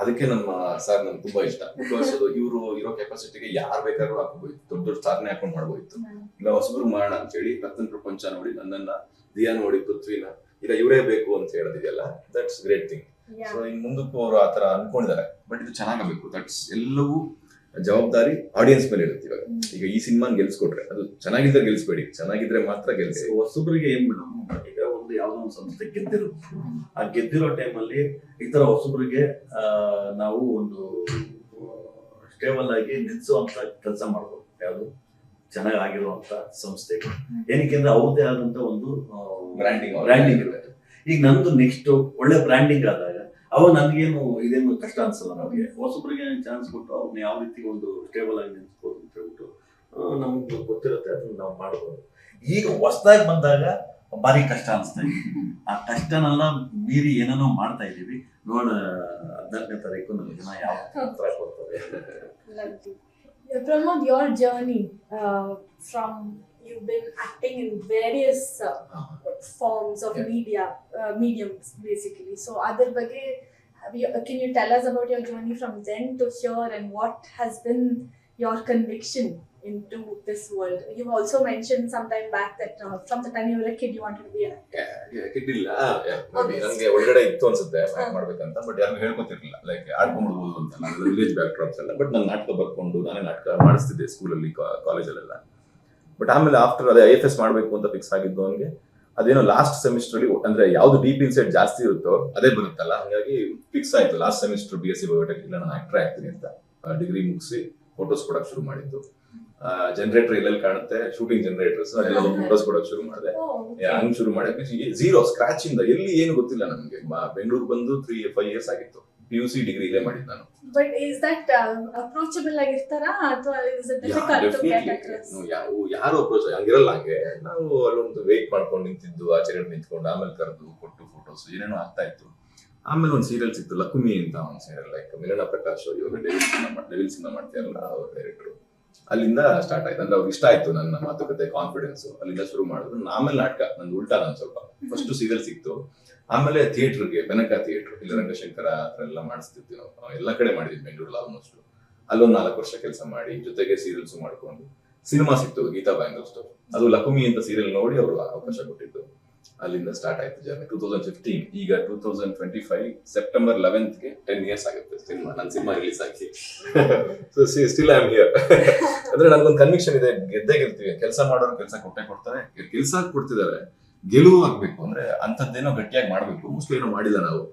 ಅದಕ್ಕೆ ನಮ್ಮ ಸರ್ ನನ್ಗೆ ತುಂಬಾ ಇಷ್ಟ. ಬಿಕಾಸ್ ಇವರು ಇರೋ ಕೆಪಾಸಿಟಿಗೆ ಯಾರು ಬೇಕಾದ್ರೂ ಹಾಕೋಬಹುದು, ದೊಡ್ಡ ಸಾಧನೆ ಹಾಕೊಂಡು ಮಾಡ್ಬೋಯ್ತು. ಇಲ್ಲ ಹೊಸಬ್ರು ಮಾಡೋಣ ಅಂತ ಹೇಳಿ ರತ್ನ ಪ್ರಪಂಚ ನೋಡಿ, ನನ್ನನ್ನ ದಿಯಾ ನೋಡಿ, ಪೃಥ್ವಿನ ಇಲ್ಲ ಇವರೇ ಬೇಕು ಅಂತ ಹೇಳೋದಿದೆಯಲ್ಲ, ದಟ್ಸ್ ಗ್ರೇಟ್ ಥಿಂಗ್. ಸೊ ಇನ್ ಮುಂದಕ್ಕೂ ಅವರು ಆತರ ಅನ್ಕೊಂಡಿದ್ದಾರೆ. ಬಟ್ ಇದು ಚೆನ್ನಾಗಬೇಕು. ದಟ್ಸ್ ಎಲ್ಲವೂ ಜವಾಬ್ದಾರಿ ಆಡಿಯನ್ಸ್ ಮೇಲೆ ಇರುತ್ತೆ. ಈಗ ಈ ಸಿನಿಮಾನ ಗೆಲ್ಸ್ಕೊಟ್ರೆ ಅದು ಚೆನ್ನಾಗಿದ್ರೆ ಗೆಲ್ಸ್ಬೇಡಿ, ಚೆನ್ನಾಗಿದ್ರೆ ಮಾತ್ರ ಗೆಲ್ಸಿ. ಹೊಸಬ್ರಿಗೆ ಏನ್ ಮೇಡಮ್, ಈಗ ಒಂದು ಯಾವುದೋ ಒಂದು ಸಂಸ್ಥೆ ಗೆದ್ದಿರುತ್ತೆ. ಆ ಗೆದ್ದಿರೋ ಟೈಮಲ್ಲಿ ಈ ತರ ಹೊಸಬ್ರಿಗೆ ನಾವು ಒಂದು ಸ್ಟೇಬಲ್ ಆಗಿ ನಿಲ್ಸುವಂತ ಕೆಲಸ ಮಾಡ್ಬೋದು. ಯಾವುದು ಚೆನ್ನಾಗಿ ಆಗಿರುವಂತ ಸಂಸ್ಥೆಗೆ, ಏನಕ್ಕೆ ಅಂದ್ರೆ ಅವ್ರದ್ದೇ ಆದಂತ ಒಂದು ಬ್ರ್ಯಾಂಡಿಂಗ್ ಇರುತ್ತೆ. ಈಗ ನಂದು ನೆಕ್ಸ್ಟ್ ಒಳ್ಳೆ ಬ್ರ್ಯಾಂಡಿಂಗ್ ಆದಾಗ ಅವಾಗ ನನ್ಗೇನು ಇದೇನು ಕಷ್ಟ ಅನ್ಸಲ್ಲ. ನಮಗೆ ಹೊಸಬ್ರಿಗೆ ಚಾನ್ಸ್ ಕೊಟ್ಟು ಅವ್ರನ್ನ ಯಾವ ರೀತಿ ಒಂದು ಸ್ಟೇಬಲ್ ಆಗಿ ನಿಲ್ಸ್ಬೋದು ಅಂತ ಹೇಳ್ಬಿಟ್ಟು ನಮ್ಗೆ ಗೊತ್ತಿರುತ್ತೆ, ಅದನ್ನ ನಾವು ಮಾಡ್ಬೋದು. ಈಗ ಹೊಸದಾಗಿ ಬಂದಾಗ ಭಾರಿ ಕಷ್ಟ ಅನಿಸ್ತಾ ಇದೆ. ಆ ಕಷ್ಟನೆಲ್ಲ ಮೀರಿ ಏನೇನೋ ಮಾಡ್ತಾ ಇದೀವಿ. ನೋಡೋಣ 14ನೇ ತಾರೀಕು ನಮ್ಗೆ ಜನ ಯಾವ ಉತ್ತರ ಕೊಡ್ತಾರೆ. Pramod, your journey from you've been acting in various forms of mediums basically. So, other bage, can you tell us about your journey from then to here and what has been your conviction into this world? You've also mentioned some time back that from the time you were a kid you wanted to be an actor. Kid ಇಲ್ಲ, ನನಗೆ ಒಳಗಡೆ ಇತ್ತು ಅನ್ಸುತ್ತೆ act ಮಾಡ್ಬೇಕಂತ, but ಯಾರು ಹೇಳ್ಕೊತಿರ್ಲಿಲ್ಲ. Like ಆಡ್ಕೊಂಡ್ಬಿಡ್ಬೋದು ಅಂತ. ನಾನು village back drops ಎಲ್ಲ, ಬಟ್ ನಾನು ನಾಟಕ ಬರ್ಕೊಂಡು ನಾನೇ ನಾಟಕ ಮಾಡಿಸ್ತಿದ್ದೆ ಸ್ಕೂಲಲ್ಲಿ, ಕಾಲೇಜಲ್ಲೆಲ್ಲ. ಬಟ್ ಆಮೇಲೆ ಆಫ್ಟರ್ ಅದೇ IFS ಮಾಡಬೇಕು ಅಂತ ಫಿಕ್ಸ್ ಆಗಿದ್ದು ಅವನಿಗೆ. ಅದೇನೋ ಲಾಸ್ಟ್ ಸೆಮಿಸ್ಟರ್ ಅಲ್ಲಿ, ಅಂದ್ರೆ ಯಾವ್ದು ಡೀಪ್ ಇನ್ಸೈಟ್ ಜಾಸ್ತಿ ಇರುತ್ತೋ ಅದೇ ಬರುತ್ತಲ್ಲ, ಹಾಗಾಗಿ ಫಿಕ್ಸ್ ಆಯ್ತು ಲಾಸ್ಟ್ ಸೆಮಿಸ್ಟರ್ BSc ಬಯೋಟೆಕ್ ಇಲ್ಲ ನಾನು ಆಕ್ಟರ್ ಆಗ್ತೀನಿ ಅಂತ. ಡಿಗ್ರಿ ಮುಗಿಸಿ ಫೋಟೋಸ್ ಕೊಡಕ್ ಶುರು ಮಾಡಿದ್ದು. ಜನರೇಟರ್ ಎಲ್ಲೆಲ್ಲಿ ಕಾಣುತ್ತೆ, ಶೂಟಿಂಗ್ ಜನರೇಟರ್ಸ್ ಅದೆಲ್ಲ ಫೋಟೋಸ್ ಕೊಡಕ್ ಶುರು ಮಾಡಿದೆ. ಹಂಗ್ ಶುರು ಮಾಡಕ್ಕೆ ಝೀರೋ ಸ್ಕ್ರಾಚ್ ಇಂದ ಎಲ್ಲಿ ಏನು ಗೊತ್ತಿಲ್ಲ ನಮ್ಗೆ. ಬೆಂಗಳೂರು ಬಂದು 3-5 years ಆಗಿತ್ತು. PUC ಡಿಗ್ರಿ ಇಲ್ಲೇ ಮಾಡಿದ್ದು ನಾನು. But is that approachable ಆಗಿರ್ತಾರಾ ಅಥವಾ is it difficult to get across? ಯಾರು ಅಪ್ರೋಚ್ ಹಂಗಿರಲ್ಲ. ಹಂಗೆ ನಾವು ಅಲ್ಲೊಂದು ವೇಟ್ ಮಾಡ್ಕೊಂಡು ನಿಂತಿದ್ದು, ಆಚೆ ನಿಂತ್ಕೊಂಡು ಆಮೇಲೆ ಕರೆದು ಕೊಟ್ಟು ಫೋಟೋಸ್ ಏನೇನೋ ಆಗ್ತಾ ಇತ್ತು. ಆಮೇಲೆ ಒಂದು ಸೀರಿಯಲ್ ಸಿಕ್ತು, ಲಕ್ಷ್ಮಿ ಅಂತ ಒಂದು ಸೀರಿಯಲ್. ಲೈಕ್ ಮಿಲನ ಪ್ರಕಾಶ್ ಇವಾಗ ಡೆವಿಲ್ಸ್ ಮಾಡ್ತಾರಲ್ಲ ಅವ್ರ ಡೈರೆಕ್ಟರ್. ಅಲ್ಲಿಂದ ಸ್ಟಾರ್ಟ್ ಆಯ್ತು. ಅಂದ್ರೆ ಅವ್ರಿಗೆ ಇಷ್ಟ ಆಯ್ತು ನನ್ನ ಮಾತುಕತೆ, ಕಾನ್ಫಿಡೆನ್ಸ್. ಅಲ್ಲಿಂದ ಶುರು ಮಾಡಿದ್ರು. ಆಮೇಲೆ ನಾಟಕ ನಂದು ಉಲ್ಟಾ. ನಾನು ಸ್ವಲ್ಪ ಫಸ್ಟ್ ಸೀರಿಯಲ್ ಸಿಕ್ತು, ಆಮೇಲೆ ಥಿಯೇಟರ್ಗೆ ಬೆನಕ ಥಿಯೇಟರ್ ಇಲ್ಲಿ ರಂಗಶಂಕರ ಹತ್ರ ಎಲ್ಲ ಮಾಡಿಸ್ತಿದ್ವಿ ನಾವು. ಎಲ್ಲ ಕಡೆ ಮಾಡಿದ್ವಿ ಬೆಂಗಳೂರಲ್ಲಿ ಆಲ್ಮೋಸ್ಟ್. ಅಲ್ಲೊಂದು 4 ವರ್ಷ ಕೆಲಸ ಮಾಡಿ ಜೊತೆಗೆ ಸೀರಿಯಲ್ಸ್ ಮಾಡ್ಕೊಂಡು ಸಿನಿಮಾ ಸಿಕ್ತು, ಗೀತಾ ಬ್ಯಾಂಗಲ್ ಸ್ಟೋರ್. ಅದು ಲಕ್ಷ್ಮಿ ಅಂತ ಸೀರಿಯಲ್ ನೋಡಿ ಅವರು ಅವಕಾಶ ಕೊಟ್ಟಿದ್ದು. ಅಲ್ಲಿಂದ ಸ್ಟಾರ್ಟ್ ಆಯ್ತು ಜರ್ನಿ. 2015, ಈಗ 2025 ಸೆಪ್ಟೆಂಬರ್ 11ಗೆ 10 years ಆಗುತ್ತೆ ಸಿನಿಮಾ, ನನ್ನ ಸಿನಿಮಾ ರಿಲೀಸ್ ಆಗಿ. So still I am here. ಅಂದ್ರೆ ನನಗೊಂದು ಕನ್ವಿಕ್ಷನ್ ಇದೆ, ಗೆದ್ದೇ ಗೆಲ್ತೀವಿ. ಕೆಲಸ ಮಾಡೋರು ಕೆಲಸ ಕೊಟ್ಟೆ ಕೊಡ್ತಾರೆ, ಕೆಲಸ ಕೊಡ್ತಿದ್ದಾರೆ, ಗೆಲುವು ಆಗ್ಬೇಕು. ಅಂದ್ರೆ ಅಂತದ್ದೇನೋ ಗಟ್ಟಿಯಾಗಿ ಮಾಡ್ಬೇಕು. ಮೋಸ್ಟ್ಲಿ ಏನೋ ಮಾಡಿಲ್ಲ ನಾವು.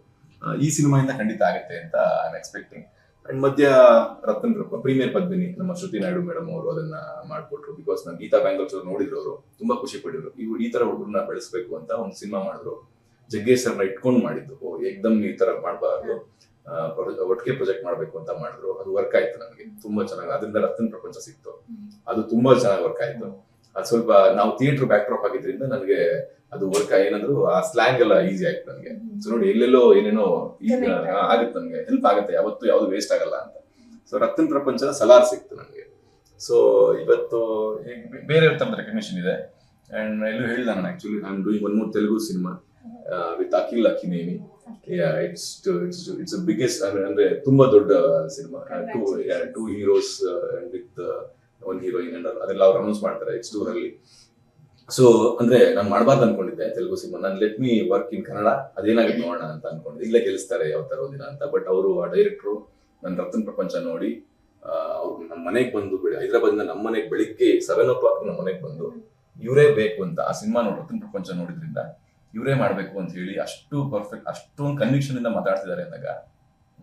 ಈ ಸಿನಿಮಾಯಿಂದ ಖಂಡಿತ ಆಗುತ್ತೆ ಅಂತ ಐ ಆಮ್ ಎಕ್ಸ್ಪೆಕ್ಟಿಂಗ್. ಅಂಡ್ ಮಧ್ಯ ರತನ್ ಪ್ರೀಮಿಯರ್ ಪದ್ಮಿನಿ ನಮ್ಮ ಶ್ರುತಿ ನಾಯ್ಡು ಮೇಡಮ್ ಅವರು ಅದನ್ನ ಮಾಡ್ಕೊಟ್ರು. ಬಿಕಾಸ್ ನಾನು ಗೀತಾ ಬ್ಯಾಂಗಲ್ಸ್ ಅವ್ರು ನೋಡಿದ್ರು, ಅವರು ತುಂಬಾ ಖುಷಿ ಪಟ್ಟಿದ್ರು. ಇವ್ರು ಈ ತರ ಹುಡುಗರನ್ನ ಬೆಳೆಸ್ಬೇಕು ಅಂತ ಒಂದು ಸಿನಿಮಾ ಮಾಡಿದ್ರು. ಜಗ್ಗೇಶ್ ಸರ್ನ ಇಟ್ಕೊಂಡು ಮಾಡಿದ್ದು. ಏಕ್ದಮ್ ಈ ತರ ಮಾಡಬಾರ್ದು, ಒಟ್ಟಿಗೆ ಪ್ರಾಜೆಕ್ಟ್ ಮಾಡ್ಬೇಕು ಅಂತ ಮಾಡಿದ್ರು. ಅದು ವರ್ಕ್ ಆಯ್ತು ನನಗೆ ತುಂಬಾ ಚೆನ್ನಾಗಿ. ಅದರಿಂದ ರತನ್ ಪ್ರಪಂಚ ಸಿಕ್ತು, ಅದು ತುಂಬಾ ಚೆನ್ನಾಗಿ ವರ್ಕ್ ಆಯ್ತು. ಅದು ಸ್ವಲ್ಪ ನಾವು ಥಿಯೇಟರ್ ಬ್ಯಾಕ್ ಡ್ರಾಪ್ ಆಗಿದ್ರಿಂದ ನನಗೆ ಅದು ವರ್ಕ್ ಏನಂದ್ರು ಆ ಸ್ಲ್ಯಾಂಗ್ ಎಲ್ಲ ಈಸಿ ಆಯ್ತು ನನಗೆ. ಸೊ ನೋಡಿ ಎಲ್ಲೆಲ್ಲೋ ಏನೇನೋ ಆಗುತ್ತೆ, ನನಗೆ ಹೆಲ್ಪ್ ಆಗುತ್ತೆ. ಯಾವತ್ತು ಯಾವ್ದು ವೇಸ್ಟ್ ಆಗಲ್ಲ ಅಂತ. ಸೊ ರತನ್ ಪ್ರಪಂಚದ ಸಲಾರ್ ಸಿಕ್ತು ನನಗೆ. ಸೊ ಇವತ್ತು ಬೇರೆ ತರದ ರೆಕಗ್ನಿಷನ್ ಇದೆ. ಅಂಡ್ ಎಲ್ಲೂ ಹೇಳಿಲ್ಲ ನಾನು, actually I am doing one more Telugu cinema with Akhil Akkineni. It's biggest, ಅಂದ್ರೆ ತುಂಬಾ ದೊಡ್ಡ cinema. Two heroes with 1 heroine and ಅದೆಲ್ಲ ಅವ್ರು ಅನೌನ್ಸ್ ಮಾಡ್ತಾರೆ H2 ಅಲ್ಲಿ. ಸೊ ಅಂದ್ರೆ ನಾನು ಮಾಡಬಾರ್ದು ಅನ್ಕೊಂಡಿದ್ದೆ ತೆಲುಗು ಸಿನಿಮಾ. ನಾನು let me work in Kannada, ಅದೇನಾಗುತ್ತೆ ನೋಡೋಣ ಅಂತ ಅನ್ಕೊಂಡಿದ್ದೆ. ಇಲ್ಲೇ ಗೆಲ್ಲಿಸ್ತಾರೆ ಯಾವ ತರ ದಿನ ಅಂತ. ಬಟ್ ಅವರು ಆ ಡೈರೆಕ್ಟ್ರು ನನ್ನ ರತನ್ ಪ್ರಪಂಚ ನೋಡಿ ಅವ್ರು ನಮ್ಮ ಮನೆಗೆ ಬಂದು, ಹೈದರಾಬಾದ್ನ ನಮ್ಮ ಮನೆಗೆ ಬೆಳಿಗ್ಗೆ 7 o'clock ನಮ್ಮ ಮನೆಗೆ ಬಂದು ಇವರೇ ಬೇಕು ಅಂತ ಆ ಸಿನಿಮಾ ನೋಡಿ ರತನ್ ಪ್ರಪಂಚ ನೋಡಿದ್ರಿಂದ ಇವರೇ ಮಾಡ್ಬೇಕು ಅಂತ ಹೇಳಿ ಅಷ್ಟು ಪರ್ಫೆಕ್ಟ್, ಅಷ್ಟೊಂದು ಕನ್ವಿಕ್ಷನ್ ಇಂದ ಮಾತಾಡ್ತಿದ್ದಾರೆ ಅಂದಾಗ,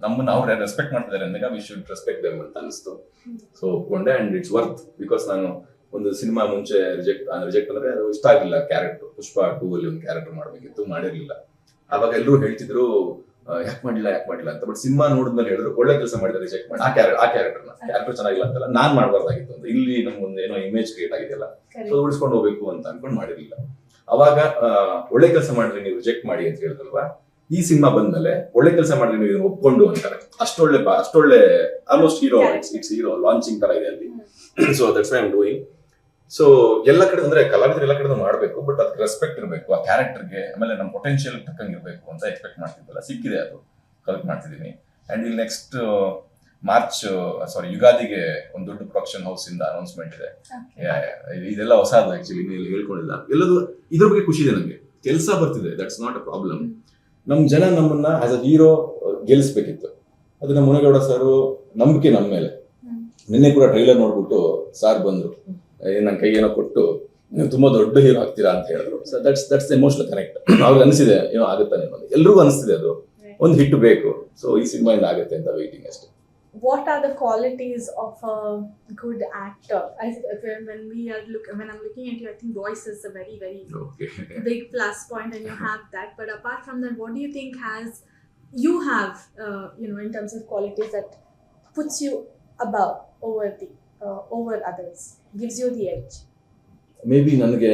ನಮ್ಮನ್ನ ಅವ್ರು ರೆಸ್ಪೆಕ್ಟ್ ಮಾಡ್ತಿದ್ದಾರೆ ಅಂದಾಗ ವಿ ಶುಡ್ ರೆಸ್ಪೆಕ್ಟ್ ದೆಮ್ ಅಂತ ಅನಿಸ್ತು. ಸೊ ಒಪ್ಕೊಂಡೆ. And it's worth. ಬಿಕಾಸ್ ನಾನು ಒಂದು ಸಿನಿಮಾ ಮುಂಚೆ ರಿಜೆಕ್ಟ್ ಅಂದ್ರೆ ಅದು ಇಷ್ಟ ಆಗಿಲ್ಲ ಕ್ಯಾರೆಕ್ಟರ್. ಪುಷ್ಪ 2 ಅಲ್ಲಿ ಒಂದು ಕ್ಯಾರೆಕ್ಟರ್ ಮಾಡ್ಬೇಕಿತ್ತು, ಮಾಡಿರ್ಲಿಲ್ಲ. ಅವಾಗ ಎಲ್ಲರೂ ಹೇಳ್ತಿದ್ರು ಯಾಕೆ ಮಾಡಿಲ್ಲ ಅಂತ. ಬಟ್ ಸಿನಿಮಾ ನೋಡಿದ್ಮೇಲೆ ಹೇಳಿದ್ರು ಒಳ್ಳೆ ಕೆಲಸ ಮಾಡಿದ್ರೆ ರಿಜೆಕ್ಟ್ ಮಾಡಿ ಆ ಕ್ಯಾರೆಕ್ಟರ್ ಚೆನ್ನಾಗಿಲ್ಲ ಅಂತಲ್ಲ, ನಾನ್ ಮಾಡಬಾರ್ದಾಗಿತ್ತು ಅಂತ. ಇಲ್ಲಿ ನಮ್ಗೊಂದು ಏನೋ ಇಮೇಜ್ ಕ್ರಿಯೇಟ್ ಆಗಿದೆಯಲ್ಲ, ಸೊ ಉಳಿಸ್ಕೊಂಡು ಹೋಗ್ಬೇಕು ಅಂತ ಅನ್ಕೊಂಡು ಮಾಡಿರ್ಲಿಲ್ಲ. ಅವಾಗ ಒಳ್ಳೆ ಕೆಲಸ ಮಾಡಿದ್ರೆ ನೀವು ರಿಜೆಕ್ಟ್ ಮಾಡಿ ಅಂತ ಹೇಳಿದ್ರಲ್ವಾ, ಈ ಸಿನಿಮಾ ಬಂದ್ಮೇಲೆ ಒಳ್ಳೆ ಕೆಲಸ ಮಾಡಿದ್ರೆ ನೀವು ಇದನ್ನ ಒಪ್ಕೊಂಡು ಅಂತಾರೆ. ಅಷ್ಟೊಳ್ಳೆ almost hero, it's hero launching ತರ ಇದೆ ಅಲ್ಲಿ. So that's why I am doing. So ಎಲ್ಲ ಕಡೆ ಅಂದ್ರೆ ಕಲಾವಿದರು ಎಲ್ಲ ಕಡೆ ಮಾಡ್ಬೇಕು, ಬಟ್ ಅದಕ್ಕೆ ರೆಸ್ಪೆಕ್ಟ್ ಇರಬೇಕು ಆ ಕ್ಯಾರೆಕ್ಟರ್ಗೆ. ಆಮೇಲೆ ನಮ್ಮ ಪೊಟೆನ್ಶಿಯಲ್ ತಕ್ಕಂಗಿರ್ಬೇಕು ಅಂತ ಎಕ್ಸ್ಪೆಕ್ಟ್ ಮಾಡ್ತಿದ್ದಲ್ಲ, ಸಿಕ್ಕಿದೆ, ಅದು ಕಲೆಕ್ಟ್ ಮಾಡ್ತಿದ್ದೀನಿ. ಅಂಡ್ ಇಲ್ಲಿ ನೆಕ್ಸ್ಟ್ ಯುಗಾದಿಗೆ ಒಂದು ದೊಡ್ಡ ಪ್ರೊಡಕ್ಷನ್ ಹೌಸ್ ಇಂದ ಅನೌನ್ಸ್ಮೆಂಟ್ ಇದೆ. ಇದೆಲ್ಲ ಹೊಸದು ಆಕ್ಚುಲಿ, ಇಲ್ಲಿ ಹೇಳ್ಕೊಂಡಿಲ್ಲ. ಎಲ್ಲದೂ ಇದ್ರ ಬಗ್ಗೆ ಖುಷಿ ಇದೆ ನನಗೆ. ಕೆಲಸ ಬರ್ತಿದೆ, ದಟ್ಸ್ ನಾಟ್ ಅ ಪ್ರಾಬ್ಲಮ್. ನಮ್ ಜನ ನಮ್ಮನ್ನ ಆಸ್ ಅ ಹೀರೋ ಗೆಲ್ಲಿಸ್ಬೇಕಿತ್ತು. ಅದು ನಮ್ಮ ಮುನೇಗೌಡ ಸರ್ ನಂಬಿಕೆ ನಮ್ಮ ಮೇಲೆ. ನಿನ್ನೆ ಕೂಡ ಟ್ರೈಲರ್ ನೋಡ್ಬಿಟ್ಟು ಸಾರ್ ಬಂದ್ರು, ನನ್ನ ಕೈ ಏನೋ ಕೊಟ್ಟು ನೀವು ತುಂಬಾ ದೊಡ್ಡ ಹೀರೋ ಆಗ್ತೀರಾ ಅಂತ ಹೇಳಿದ್ರು. So that's emotional connect. ಅವ್ರಿಗೆ ಅನಿಸಿದೆ ಏನೋ ಆಗುತ್ತಾನೆ ಅನ್ನೋದು, ಎಲ್ರಿಗೂ ಅನಿಸ್ತಿದೆ ಅದು ಒಂದು ಹಿಟ್ ಬೇಕು. ಸೊ ಈ ಸಿನಿಮಾಯಿಂದ ಆಗುತ್ತೆ ಅಂತ ವೇಟಿಂಗ್ ಅಷ್ಟೇ. What are the qualities of a good actor? When I'm looking at you, I think voice is a very, very Okay. big plus point, and you have that. But apart from that, what do you think you have, in terms of qualities that puts you above over others, gives you the edge? May be ನನಗೆ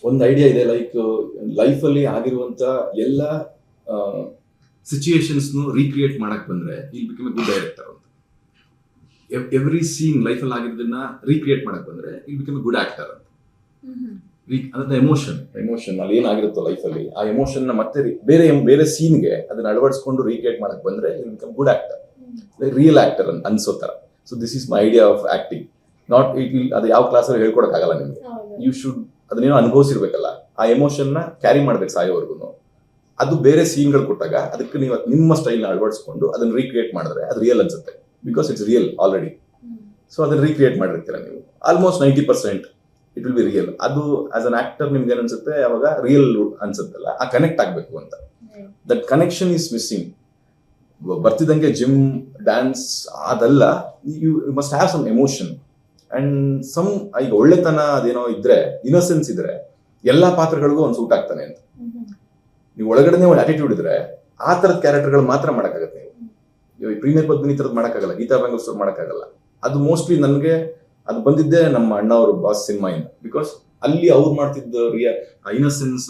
ಒಂದು idea ಇದೆ, like ಲೈಫಲ್ಲಿ ಆಗಿರುವಂತ ಎಲ್ಲ ಸಿಚುಯೇಷನ್ಸ್ನು recreate ಮಾಡಕ್ ಬಂದ್ರೆ ಇಲ್ಲಿ become A good director ಅಂತ. ಎವ್ರಿ ಸೀನ್ ಲೈಫಲ್ಲಿ ಆಗಿರೋದನ್ನ ರೀಕ್ರಿಯೇಟ್ ಮಾಡಕ್ ಬಂದ್ರೆ ಇಲ್ಲಿ ಬಿಕಮ್ ಎ ಗುಡ್ ಆಕ್ಟರ್ ಅಂತ. ಅದನ್ನ ಎಮೋಷನ್ ಅಲ್ಲಿ ಏನಾಗಿರುತ್ತೋ ಲೈಫಲ್ಲಿ ಆ ಎಮೋಷನ್ ಮತ್ತೆ ಬೇರೆ ಸೀನ್ಗೆ ಅದನ್ನ ಅಳವಡಿಸ್ಕೊಂಡು ರೀಕ್ರಿಯೇಟ್ ಮಾಡಕ್ ಬಂದ್ರೆ ಇಲ್ಲಿ become good actor, real actor ಅನ್ಸೋ ತರ. So this is my idea of acting. Not ಅದು ಯಾವ ಕ್ಲಾಸಲ್ಲಿ ಹೇಳ್ಕೊಡಕ್ಕಾಗಲ್ಲ ನಿಮ್ಗೆ. ಯು ಶುಡ್ ಅದನ್ನೇನೋ ಅನುಭವಿಸಿರ್ಬೇಕಲ್ಲ, ಆ ಎಮೋಷನ್ನ ಕ್ಯಾರಿ ಮಾಡ್ಬೇಕು ಸಾಯೋವರೆಗೂ. ಅದು ಬೇರೆ ಸೀನ್ಗಳು ಕೊಟ್ಟಾಗ ಅದಕ್ಕೆ ನೀವು ನಿಮ್ಮ ಸ್ಟೈಲ್ನ ಅಳವಡಿಸ್ಕೊಂಡು ಅದನ್ನ ರೀಕ್ರಿಯೇಟ್ ಮಾಡಿದ್ರೆ ಅದು ರಿಯಲ್ ಅನ್ಸುತ್ತೆ, because it's real already. So ಅದನ್ನ ರೀಕ್ರಿಯೇಟ್ ಮಾಡಿರ್ತೀರ ನೀವು, almost 90% it will be real. ಅದು ಆಸ್ ಅನ್ ಆಕ್ಟರ್ ನಿಮ್ಗೆ ಅನ್ಸುತ್ತೆ ಯಾವಾಗ ರಿಯಲ್ ಅನ್ಸುತ್ತಲ್ಲ, ಆ ಕನೆಕ್ಟ್ ಆಗ್ಬೇಕು ಅಂತ. That connection is missing. ಬರ್ತಿದ್ದಂಗೆ ಜಿಮ್, ಡ್ಯಾನ್ಸ್ ಅದಲ್ಲ, you must have some emotion and some. ಈಗ ಒಳ್ಳೆತನ ಅದೇನೋ ಇದ್ರೆ, ಇನ್ನೋಸೆನ್ಸ್ ಇದ್ರೆ ಎಲ್ಲಾ ಪಾತ್ರಗಳಿಗೂ ಒಂದು ಸೂಟ್ ಆಗ್ತಾನೆ ಅಂತ. ನೀವು ಒಳಗಡೆ ಒಂದು ಆಟಿಟ್ಯೂಡ್ ಇದ್ರೆ ಆ ತರದ ಕ್ಯಾರೆಕ್ಟರ್ಗಳು ಮಾತ್ರ ಮಾಡಕ್ಕಾಗತ್ತೆ. ನೀವು ಪ್ರೀಮಿಯರ್ ಪದ್ಮಿನಿ ತರದ್ ಮಾಡಕ್ಕಾಗಲ್ಲ, ಗೀತಾ ಬ್ಯಾಂಗಲ್ಸ್ ಮಾಡಕ್ಕಾಗಲ್ಲ. ಅದು ಮೋಸ್ಟ್ಲಿ ನನಗೆ ಅದು ಬಂದಿದ್ದೆ ನಮ್ಮ ಅಣ್ಣ ಅವರು ಬಾಸ್ ಸಿನಿಮಾಯಿಂದ. ಬಿಕಾಸ್ ಅಲ್ಲಿ ಅವ್ರು ಮಾಡ್ತಿದ್ದ ಇನ್ನೋಸೆನ್ಸ್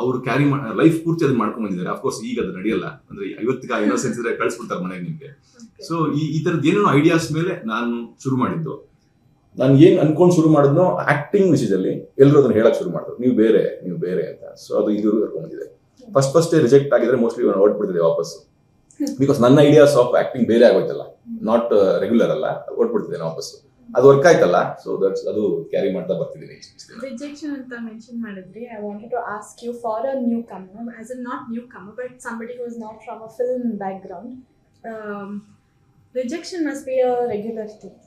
ಅವ್ರು ಕ್ಯಾರಿ ಲೈಫ್ ಪೂರ್ತಿ ಅದನ್ನ ಮಾಡ್ಕೊಂಡ್ ಬಂದಿದ್ದಾರೆ. ಅಫ್ಕೋರ್ಸ್ ಈಗ ಅದು ನಡೆಯಲ್ಲ, ಅಂದ್ರೆ 50ಗೆ ಇನ್ನೋಸೆನ್ಸ್ ಇದ್ರೆ ಕಳ್ಸ್ಬಿಡ್ತಾರೆ ಮನೆಗೆ ನಿಮ್ಗೆ. ಸೊ ಈ ತರದ್ ಏನೇನೋ ಐಡಿಯಾಸ್ ಮೇಲೆ ನಾನು ಶುರು ಮಾಡಿದ್ದು. ನಾನು ಏನ್ ಅನ್ಕೊಂಡ್ ಶುರು ಮಾಡಿದ್ನೋ ಆಕ್ಟಿಂಗ್ ವಿಷಯದಲ್ಲಿ ಎಲ್ಲರೂ ಅದನ್ನ ಹೇಳಕ್ ಶುರು ಮಾಡಿದ್ರು, ನೀವು ಬೇರೆ ಅಂತ. ಸೊ ಅದು ಇದುವರೆಗೂ ಕರ್ಕೊಂಡಿದೆ. ಫಸ್ಟ್ ರಿಜೆಕ್ಟ್ ಆಗಿದ್ರೆ ಮೋಸ್ಟ್ಲಿ ಓಡ್ಬಿಡ್ತಿದೆ ವಾಪಸ್. ಬಿಕಾಸ್ ನನ್ನ ಐಡಿಯಾಸ್ ಆಫ್ ಆಕ್ಟಿಂಗ್ ಬೇರೆ ಆಗೋಯ್ತಲ್ಲ, ನಾಟ್ ರೆಗ್ಯುಲರ್ ಅಲ್ಲ, ಓಡ್ಬಿಡ್ತಿದ್ದೇನೆ ವಾಪಸ್. ಅದು ವರ್ಕ್ ಆಯ್ತಲ್ಲ, ಸೊ ದಟ್ಸ್ ಅದು ಕ್ಯಾರಿ ಮಾಡ್ತಾ ಬರ್ತಿದ್ದೀನಿ. Rejection ಅಂತ mention ಮಾಡಿದ್ರಿ. I wanted to ask you, for a newcomer, as in not newcomer, but somebody who is not from a film background, rejection must be a regular thing.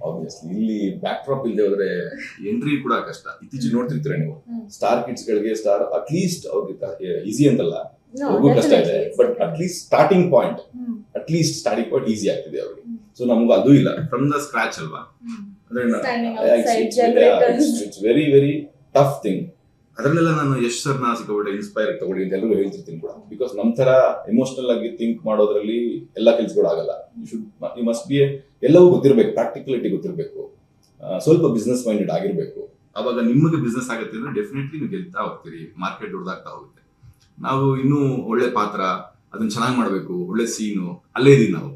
Obviously ಇಲ್ಲಿ back drop ಇಲ್ಲದೆ ಹೋದ್ರೆ entry ಕೂಡ ಕಷ್ಟ. ಇತ್ತೀಚೆಗೆ ನೋಡ್ತಿರ್ತೀರ ನೀವು, star kids ಗಳಿಗೆ at least ಅವ್ರಿಗೆ easy ಅಂತಲ್ಲ, ಅವ್ರಿಗೂ ಕಷ್ಟ ಇದೆ, but at least starting point easy ಆಗ್ತಿದೆ ಅವ್ರಿಗೆ. ಸೊ ನಮ್ಗೂ ಅದು ಇಲ್ಲ, ಫ್ರಮ್ ದ ಸ್ಕ್ರಾಚ್ ಅಲ್ವಾ. It's very very tough thing. ಅದರಲ್ಲೆಲ್ಲ ನಾನು ಯಶ್ ಸರ್ನ ಸಿಕ್ಕಾಬಿಟ್ಟೆ ಇನ್ಸ್ಪೈರ್ ತಗೊಳ್ಳಿ ಅಂತ ಎಲ್ಲರಿಗೂ ಹೇಳ್ತಿರ್ತೀನಿ ಕೂಡ. ಬಿಕಾಸ್ ನಮ್ ತರ ಎಮೋಷನಲ್ ಆಗಿ ಥಿಂಕ್ ಮಾಡೋದ್ರಲ್ಲಿ ಎಲ್ಲಾ ಕೆಲ್ಸಗಳು ಆಗಲ್ಲ. ಯು ಮಸ್ಟ್ ಬಿ ಎಲ್ಲವೂ ಗೊತ್ತಿರ್ಬೇಕು, ಪ್ರಾಕ್ಟಿಕಲಿಟಿ ಗೊತ್ತಿರ್ಬೇಕು, ಸ್ವಲ್ಪ ಬಿಸ್ನೆಸ್ ಮೈಂಡೆಡ್ ಆಗಿರ್ಬೇಕು. ಅವಾಗ ನಿಮಗೆ ಬಿಸ್ನೆಸ್ ಆಗುತ್ತೆ ಅಂದ್ರೆ ಡೆಫಿನೆಟ್ಲಿ ನೀವು ಗೆಲ್ತಾ ಹೋಗ್ತೀರಿ, ಮಾರ್ಕೆಟ್ ದೊಡ್ಡದಾಗ್ತಾ ಹೋಗುತ್ತೆ. ನಾವು ಇನ್ನೂ ಒಳ್ಳೆ ಪಾತ್ರ, ಅದನ್ನ ಚೆನ್ನಾಗಿ ಮಾಡ್ಬೇಕು, ಒಳ್ಳೆ ಸೀನು, ಅಲ್ಲೇ ಇದೀವಿ ನಾವು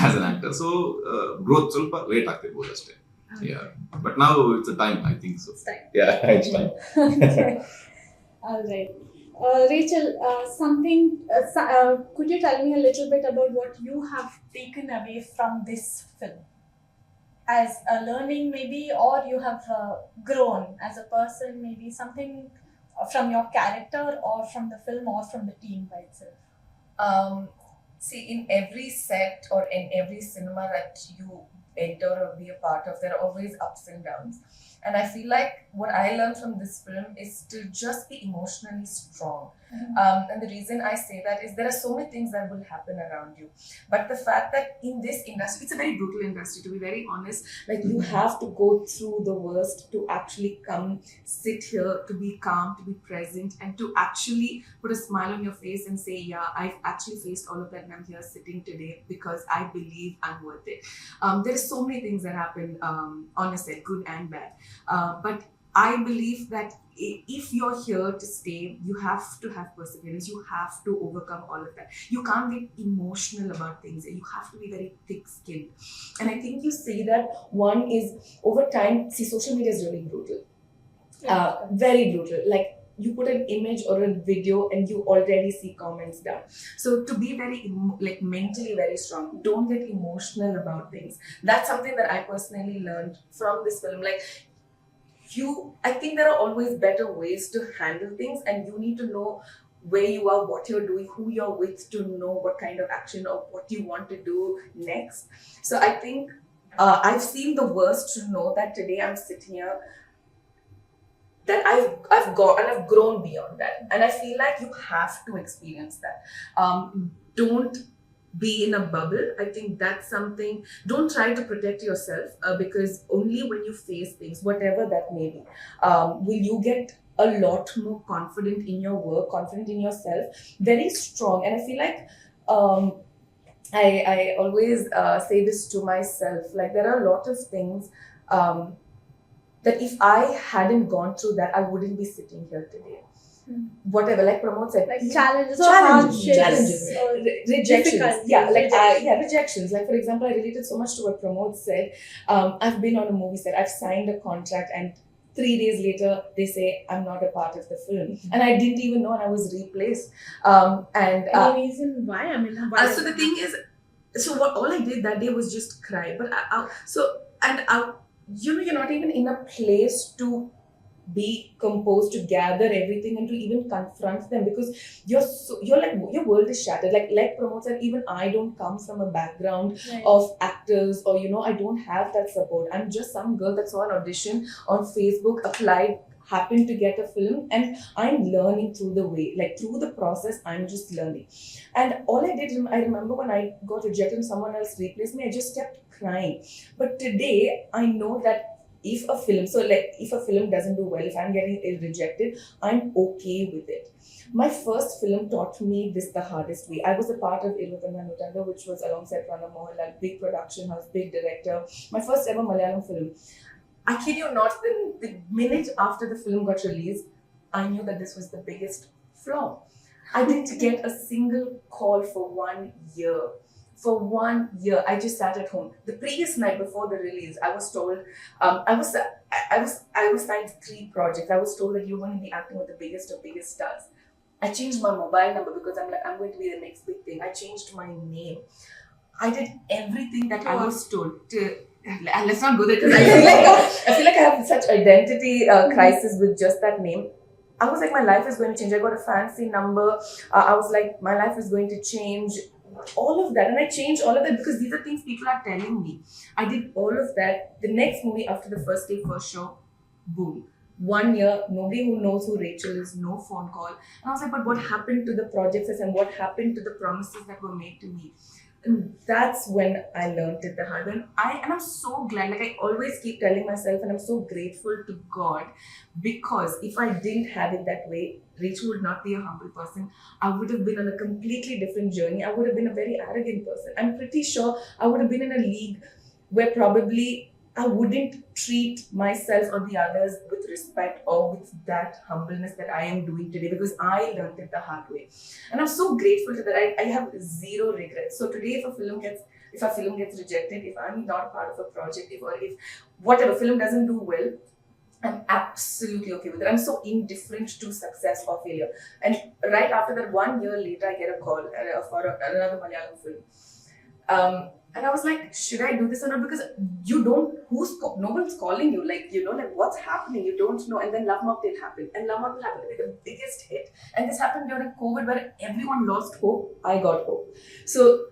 as an actor. So growth ಸ್ವಲ್ಪ ಲೇಟ್ ಆಗ್ತಿರ್ಬೋದು ಅಷ್ಟೇ. But now it's a time, I think so. It's time. All right. Rachel, could you tell me a little bit about what you have taken away from this film as a learning maybe, or you have grown as a person, maybe something from your character or from the film or from the team by itself? See, in every set or in every cinema that you enter or be a part of, there are always ups and downs. And I feel like what I learned from this film is to just be emotionally strong. And the reason I say that is there are so many things that will happen around you. But the fact that in this industry, it's a very brutal industry, to be very honest. Like, you have to go through the worst to actually come, sit here, to be calm, to be present, and to actually put a smile on your face and say, yeah, I've actually faced all of that and I'm here sitting today because I believe I'm worth it. There are so many things that happen on a set, good and bad. But I believe that if you're here to stay, you have to have perseverance. You have to overcome all of that. You can't get emotional about things. You have to be very thick-skinned. And I think you say that one is, over time, see, social media is really brutal. Very brutal. Like, you put an image or a video and you already see comments down. So to be very mentally very strong, don't get emotional about things. That's something that I personally learned from this film. Like, I think there are always better ways to handle things, and you need to know where you are, what you're doing, who you're with, to know what kind of action or what you want to do next. So I think I've seen the worst to know that today I'm sitting here that I've got and I've grown beyond that, and I feel like you have to experience that. Don't be in a bubble. I think that's something. Don't try to protect yourself because only when you face things, whatever that may be, will you get a lot more confident in your work, confident in yourself, very strong. And I feel like I always say this to myself, like there are a lot of things that if I hadn't gone through that, I wouldn't be sitting here today. Whatever, like Pramod said, Like challenges or challenges, hardships or rejections. difficulties, Yeah, like rejections. rejections. Like for example, I related so much to what Pramod said. I've been on a movie set. I've signed a contract, and 3 days later they say I'm not a part of the film, and I didn't even know, and I was replaced. Any reason why? I mean, why? So the thing is, so what all I did that day was just cry. But you're not even in a place to be composed, to gather everything and to even confront them, because you're like, your world is shattered. Like Pramod said, even I don't come from a background Right. of actors, or I don't have that support. I'm just some girl that saw an audition on Facebook, applied, happened to get a film, and I'm learning through the way, like through the process. I'm just learning. And all I did, I remember when I got rejected and someone else replaced me, I just kept crying. But today I know that if a film doesn't do well, if I'm getting rejected, I'm okay with it. My first film taught me this the hardest way. I was a part of Irvatanga, which was alongside Pranav Mohanlal, big production house, big director. My first ever Malayalam film. I kid you not, the minute after the film got released, I knew that this was the biggest flaw. I didn't get a single call for 1 year. For 1 year, I just sat at home. The previous night before the release, I was told, I was signed 3 projects. I was told that you're going to be acting with the biggest of biggest stars. I changed my mobile number because I'm going to be the next big thing. I changed my name. I did everything that I was told to. Let's not go there, because I feel like I have such identity crisis with just that name. I was like, my life is going to change. I got a fancy number. I was like, my life is going to change. All of that, and I changed all of that because these are things people are telling me. I did all of that. The next movie after the first day, first show, boom. 1 year, nobody who knows who Rachel is, no phone call. And I was like, but what happened to the projects and what happened to the promises that were made to me? And that's when I learned it the hard way. And I'm so glad, like I always keep telling myself, and I'm so grateful to God, because if I didn't have it that way, Rachel would not be a humble person. I would have been on a completely different journey. I would have been a very arrogant person. I'm pretty sure I would have been in a league where probably I wouldn't treat myself or the others with respect or with that humbleness that I am doing today, because I learned it the hard way. And I'm so grateful to that. I have zero regrets. So today, if a film gets rejected, if I'm not part of a project, if whatever film doesn't do well, I'm absolutely okay with it. I'm so indifferent to success or failure. And right after that, 1 year later, I get a call for another Malayalam film. And I was like, should I do this or not? Because no one's calling you. Like what's happening? You don't know. And then Love Mocktail happened. And Love Mocktail happened to be the biggest hit. And this happened during COVID, where everyone lost hope. I got hope. So,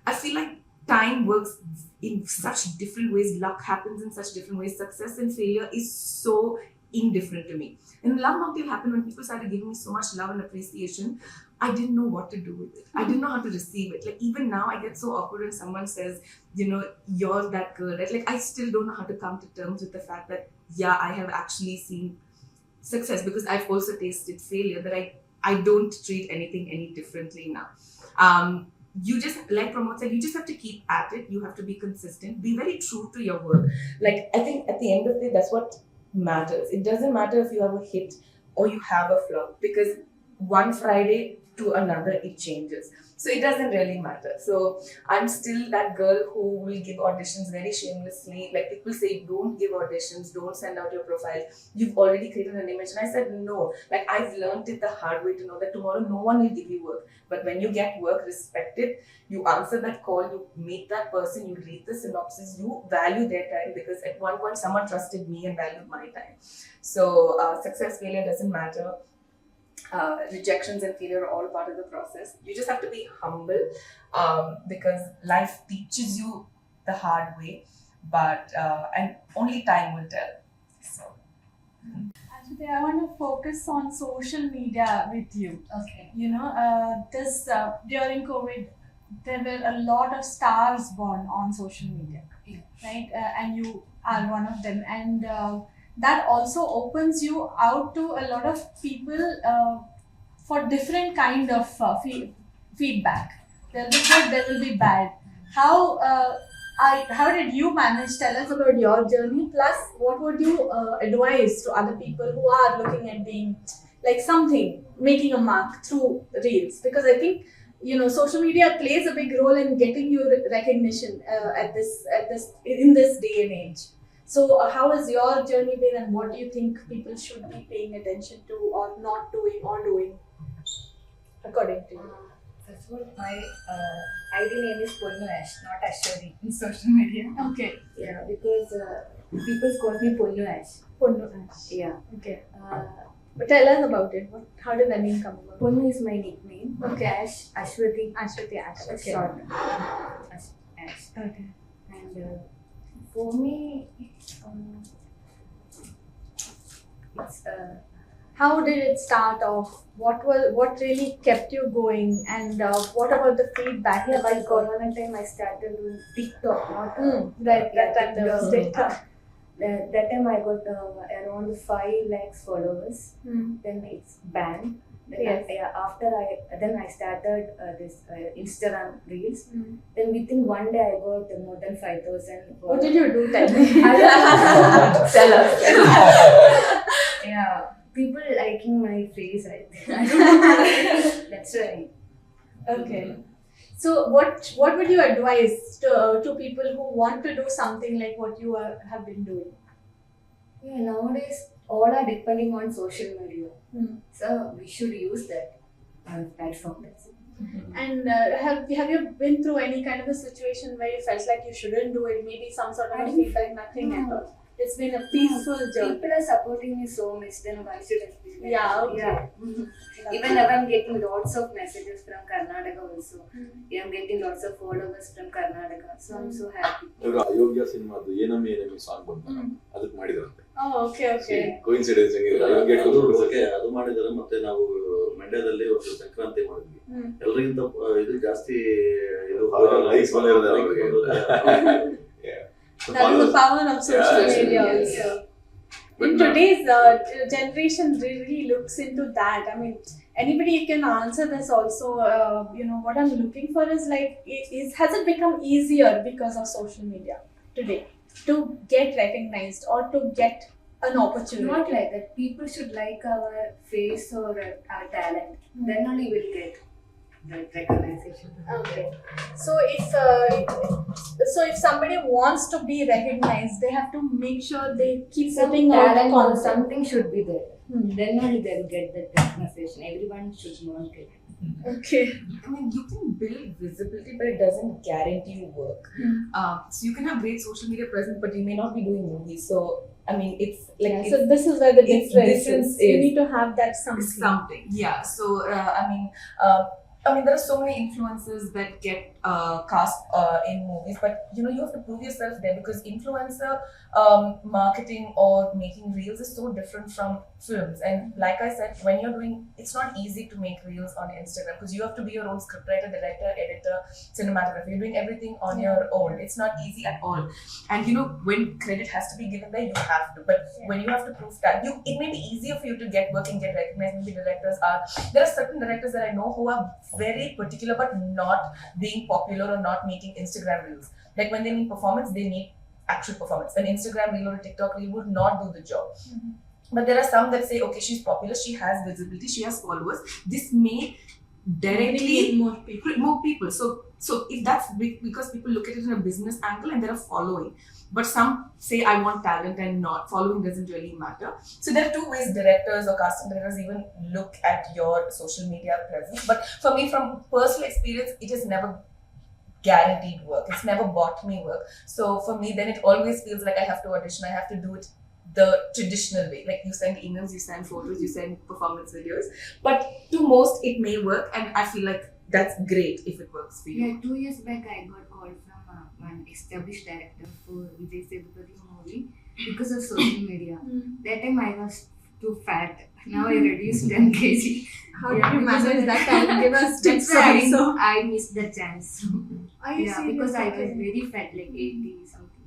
I feel like time works in such different ways. Luck happens in such different ways. Success and failure is so indifferent to me. And Love Mocktail happened when people started giving me so much love and appreciation. I didn't know what to do with it. I didn't know how to receive it. Like even now, I get so awkward when someone says, you're that girl. Right? Like I still don't know how to come to terms with the fact that, yeah, I have actually seen success, because I've also tasted failure, that I don't treat anything any differently now. You just, like Pramod said, you just have to keep at it. You have to be consistent. Be very true to your work. Like I think at the end of the day, that's what matters. It doesn't matter if you have a hit or you have a flop, because one Friday to another it changes. So it doesn't really matter. So I'm still that girl who will give auditions very shamelessly. Like people say, don't give auditions, don't send out your profile. You've already created an image. And I said, no. Like I've learned it the hard way to know that tomorrow no one will give you work. But when you get work, respect it. You answer that call, you meet that person, you read the synopsis, you value their time, because at one point someone trusted me and valued my time. So success, failure doesn't matter. Rejections and failure are all part of the process. You just have to be humble, because life teaches you the hard way, but and only time will tell. So. As I want to focus on social media with you. Okay. You know, during COVID, there were a lot of stars born on social media, Yeah. right? And you are one of them, and that also opens you out to a lot of people for different kind of feedback. There will be good, there will be bad. How did you manage? Tell us about your journey. Plus, what would you advise to other people who are looking at being like something, making a mark through reels? Because I think social media plays a big role in getting you recognition in this day and age. So, how has your journey been, and what do you think people should be paying attention to, or not doing, or doing, according to you? First of all, my ID name is Ponnu Ash, not Ashwari in social media. Okay. Yeah, because people call me Ponnu Ash. Ponnu Ash. Yeah. Okay. Uh, But tell us about it. How did the name come about? Ponnu is my nickname. Okay. Ash, Ashwati. Ashwati Ash. Okay. Short. Ash. Okay. And for me, it's How did it start off? What really kept you going? And what about the feedback? yeah, by Corona time I started doing TikTok, not That time there was TikTok. That time I got around 5 lakhs followers. Hmm. Then it's banned. Then Yes. after I started this Instagram reels. Hmm. Then within one day I got more than 5,000. What did you do? Tell me. I don't know. Tell us. Yeah, people liking my face. I don't know. That's right. Okay. So what would you advise to people who want to do something like what you have been doing? Yeah, nowadays all are depending on social media. Hmm. So we should use that platform. That's it. And have you been through any kind of a situation where you felt like you shouldn't do it? Maybe some sort I of didn't- feedback, nothing at No. all. It's been a peaceful journey. People are supporting me so much, then why should I feel like Yeah, that? okay. Yeah. Even now I'm getting lots of messages from Karnataka also. Yeah, I'm getting lots of followers from Karnataka. So I'm so happy. ಇವರು ಅಯೋಗ್ಯ ಸಿನಿಮಾದು ಏನಮ್ಮಿ ಏನಮ್ಮಿ song ಬಂತಲ್ಲ ಅದಕ್ಕೆ ಮಾಡಿದ್ರಂತೆ Oh, okay. Coincidence ಹೆಂಗಿದೆ ಅಯೋಗ್ಯ ಅದು ಮಾಡಿದ್ದಾರೆ. ಮತ್ತೆ ನಾವು ಮಂಡ್ಯದಲ್ಲಿ ಒಂದು ಸಂಕ್ರಾಂತಿ ಮಾಡಿದ್ವಿ. Hmm. ಎಲ್ಲರಿಗಿಂತ ಇದು ಜಾಸ್ತಿ ಇದು likes ಬಂದಿರೋದು ಅವ್ರಿಗೆ. That is the power of social Yeah, media yes. also. But In now- today's generation really looks into that. I mean, anybody can answer this also. What I'm looking for is like, has it become easier because of social media today to get recognized or to get an opportunity? Not like that. People should like our face or our talent. Then only we'll get that recognition. Okay. So if somebody wants to be recognized, they have to make sure they keep Some putting out talent or content. something should be there. Hmm. Then only they'll get that recognition. Everyone should not get it. Okay. I mean, you can build visibility, but it doesn't guarantee you work. So you can have great social media presence, but you may not be doing movies. So I mean, it's like So this is where the it's difference is. You is- need to have that something. something. Yeah. So I mean, there are so many influencers that get cast in movies, but you have to prove yourself there, because influencer marketing or making reels is so different from films. And like I said, when you're doing, it's not easy to make reels on Instagram, because you have to be your own scriptwriter, director, editor, cinematographer. You're doing everything on your own. It's not easy at all. And when credit has to be given there, you have to. But when you have to prove that, it may be easier for you to get work and get recognized. Maybe directors are. There are certain directors that I know who are very particular but not being popular or not making Instagram reels. Like when they need performance, they need actual performance. An Instagram reel or a TikTok reel would not do the job. Mhm. But there are some that say, okay, she's popular, she has visibility, she has followers. This may directly Bring more people. So if that's big, because people look at it in a business angle and there are following. But some say I want talent and not. Following doesn't really matter. So there are two ways directors or casting directors even look at your social media presence. But for me, from personal experience, it has never guaranteed work. It's never bought me work. So for me, then it always feels like I have to audition. I have to do it the traditional way. Like you send emails, you send photos, you send performance videos. But to most, it may work, and I feel like that's great if it works for you. Yeah, 2 years back I got called from one established director for Vijay Sethupathi movie because of social media. That time I was too fat. Now I reduced 10 kg. How did you manage that? And give us tips That's why also. I missed the chance. Are you Yeah, serious? because I was Okay. very fat, like 80 something.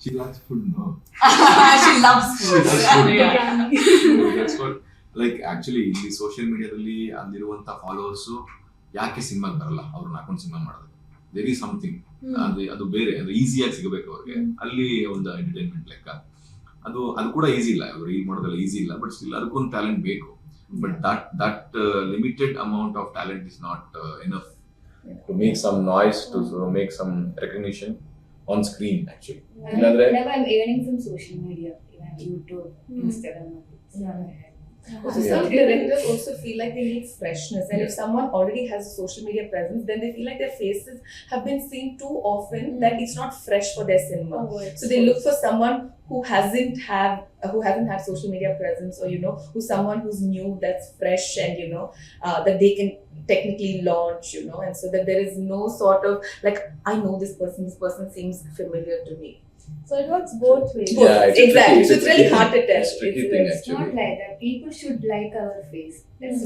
She likes food, no? She loves She food. loves food. Yeah. So that's what, like actually ಇಲ್ಲಿ social ಮೀಡಿಯಾದಲ್ಲಿ ಅಲ್ಲಿರುವಂತ followers ಯಾಕೆ ಸಿನಿಮಾಗೆ ಬರಲ್ಲ ಅವ್ರನ್ನ ಹಾಕೊಂಡು cinema ಮಾಡೋದು, there is something, ಅದು ಬೇರೆ, ಅದು ಈಸಿಯಾಗಿ ಸಿಗಬೇಕು ಅವ್ರಿಗೆ. ಅಲ್ಲಿ ಒಂದು ಎಂಟರ್ಟೈನ್ಮೆಂಟ್ ಲೆಕ್ಕ ಅದು ಕೂಡ ಈಸಿ ಇಲ್ಲ, ರೀಲ್ ಮಾಡೋದೆಲ್ಲ ಈಸಿ ಇಲ್ಲ, ಬಟ್ ಸ್ಟಿಲ್ ಅದಕ್ಕೊಂದು ಟ್ಯಾಲೆಂಟ್ ಬೇಕು. But that limited amount of talent is not enough To make some noise, to make some recognition on screen actually. Now I'm earning from social media, even YouTube, Instagram. Also, some directors also feel like they need freshness, and if someone already has a social media presence, then they feel like their faces have been seen too often that it's not fresh for their cinema. So they look for someone who hasn't had social media presence, or who's someone who's new, that's fresh, and that they can technically launch, and so that there is no sort of like, I know this person seems familiar to me. So it works both ways. Yeah, it's Exactly. tricky- So it's really tricky hard to thing. tell. It's a tricky It's- thing it's It's not actually. like that. People should like our face. That's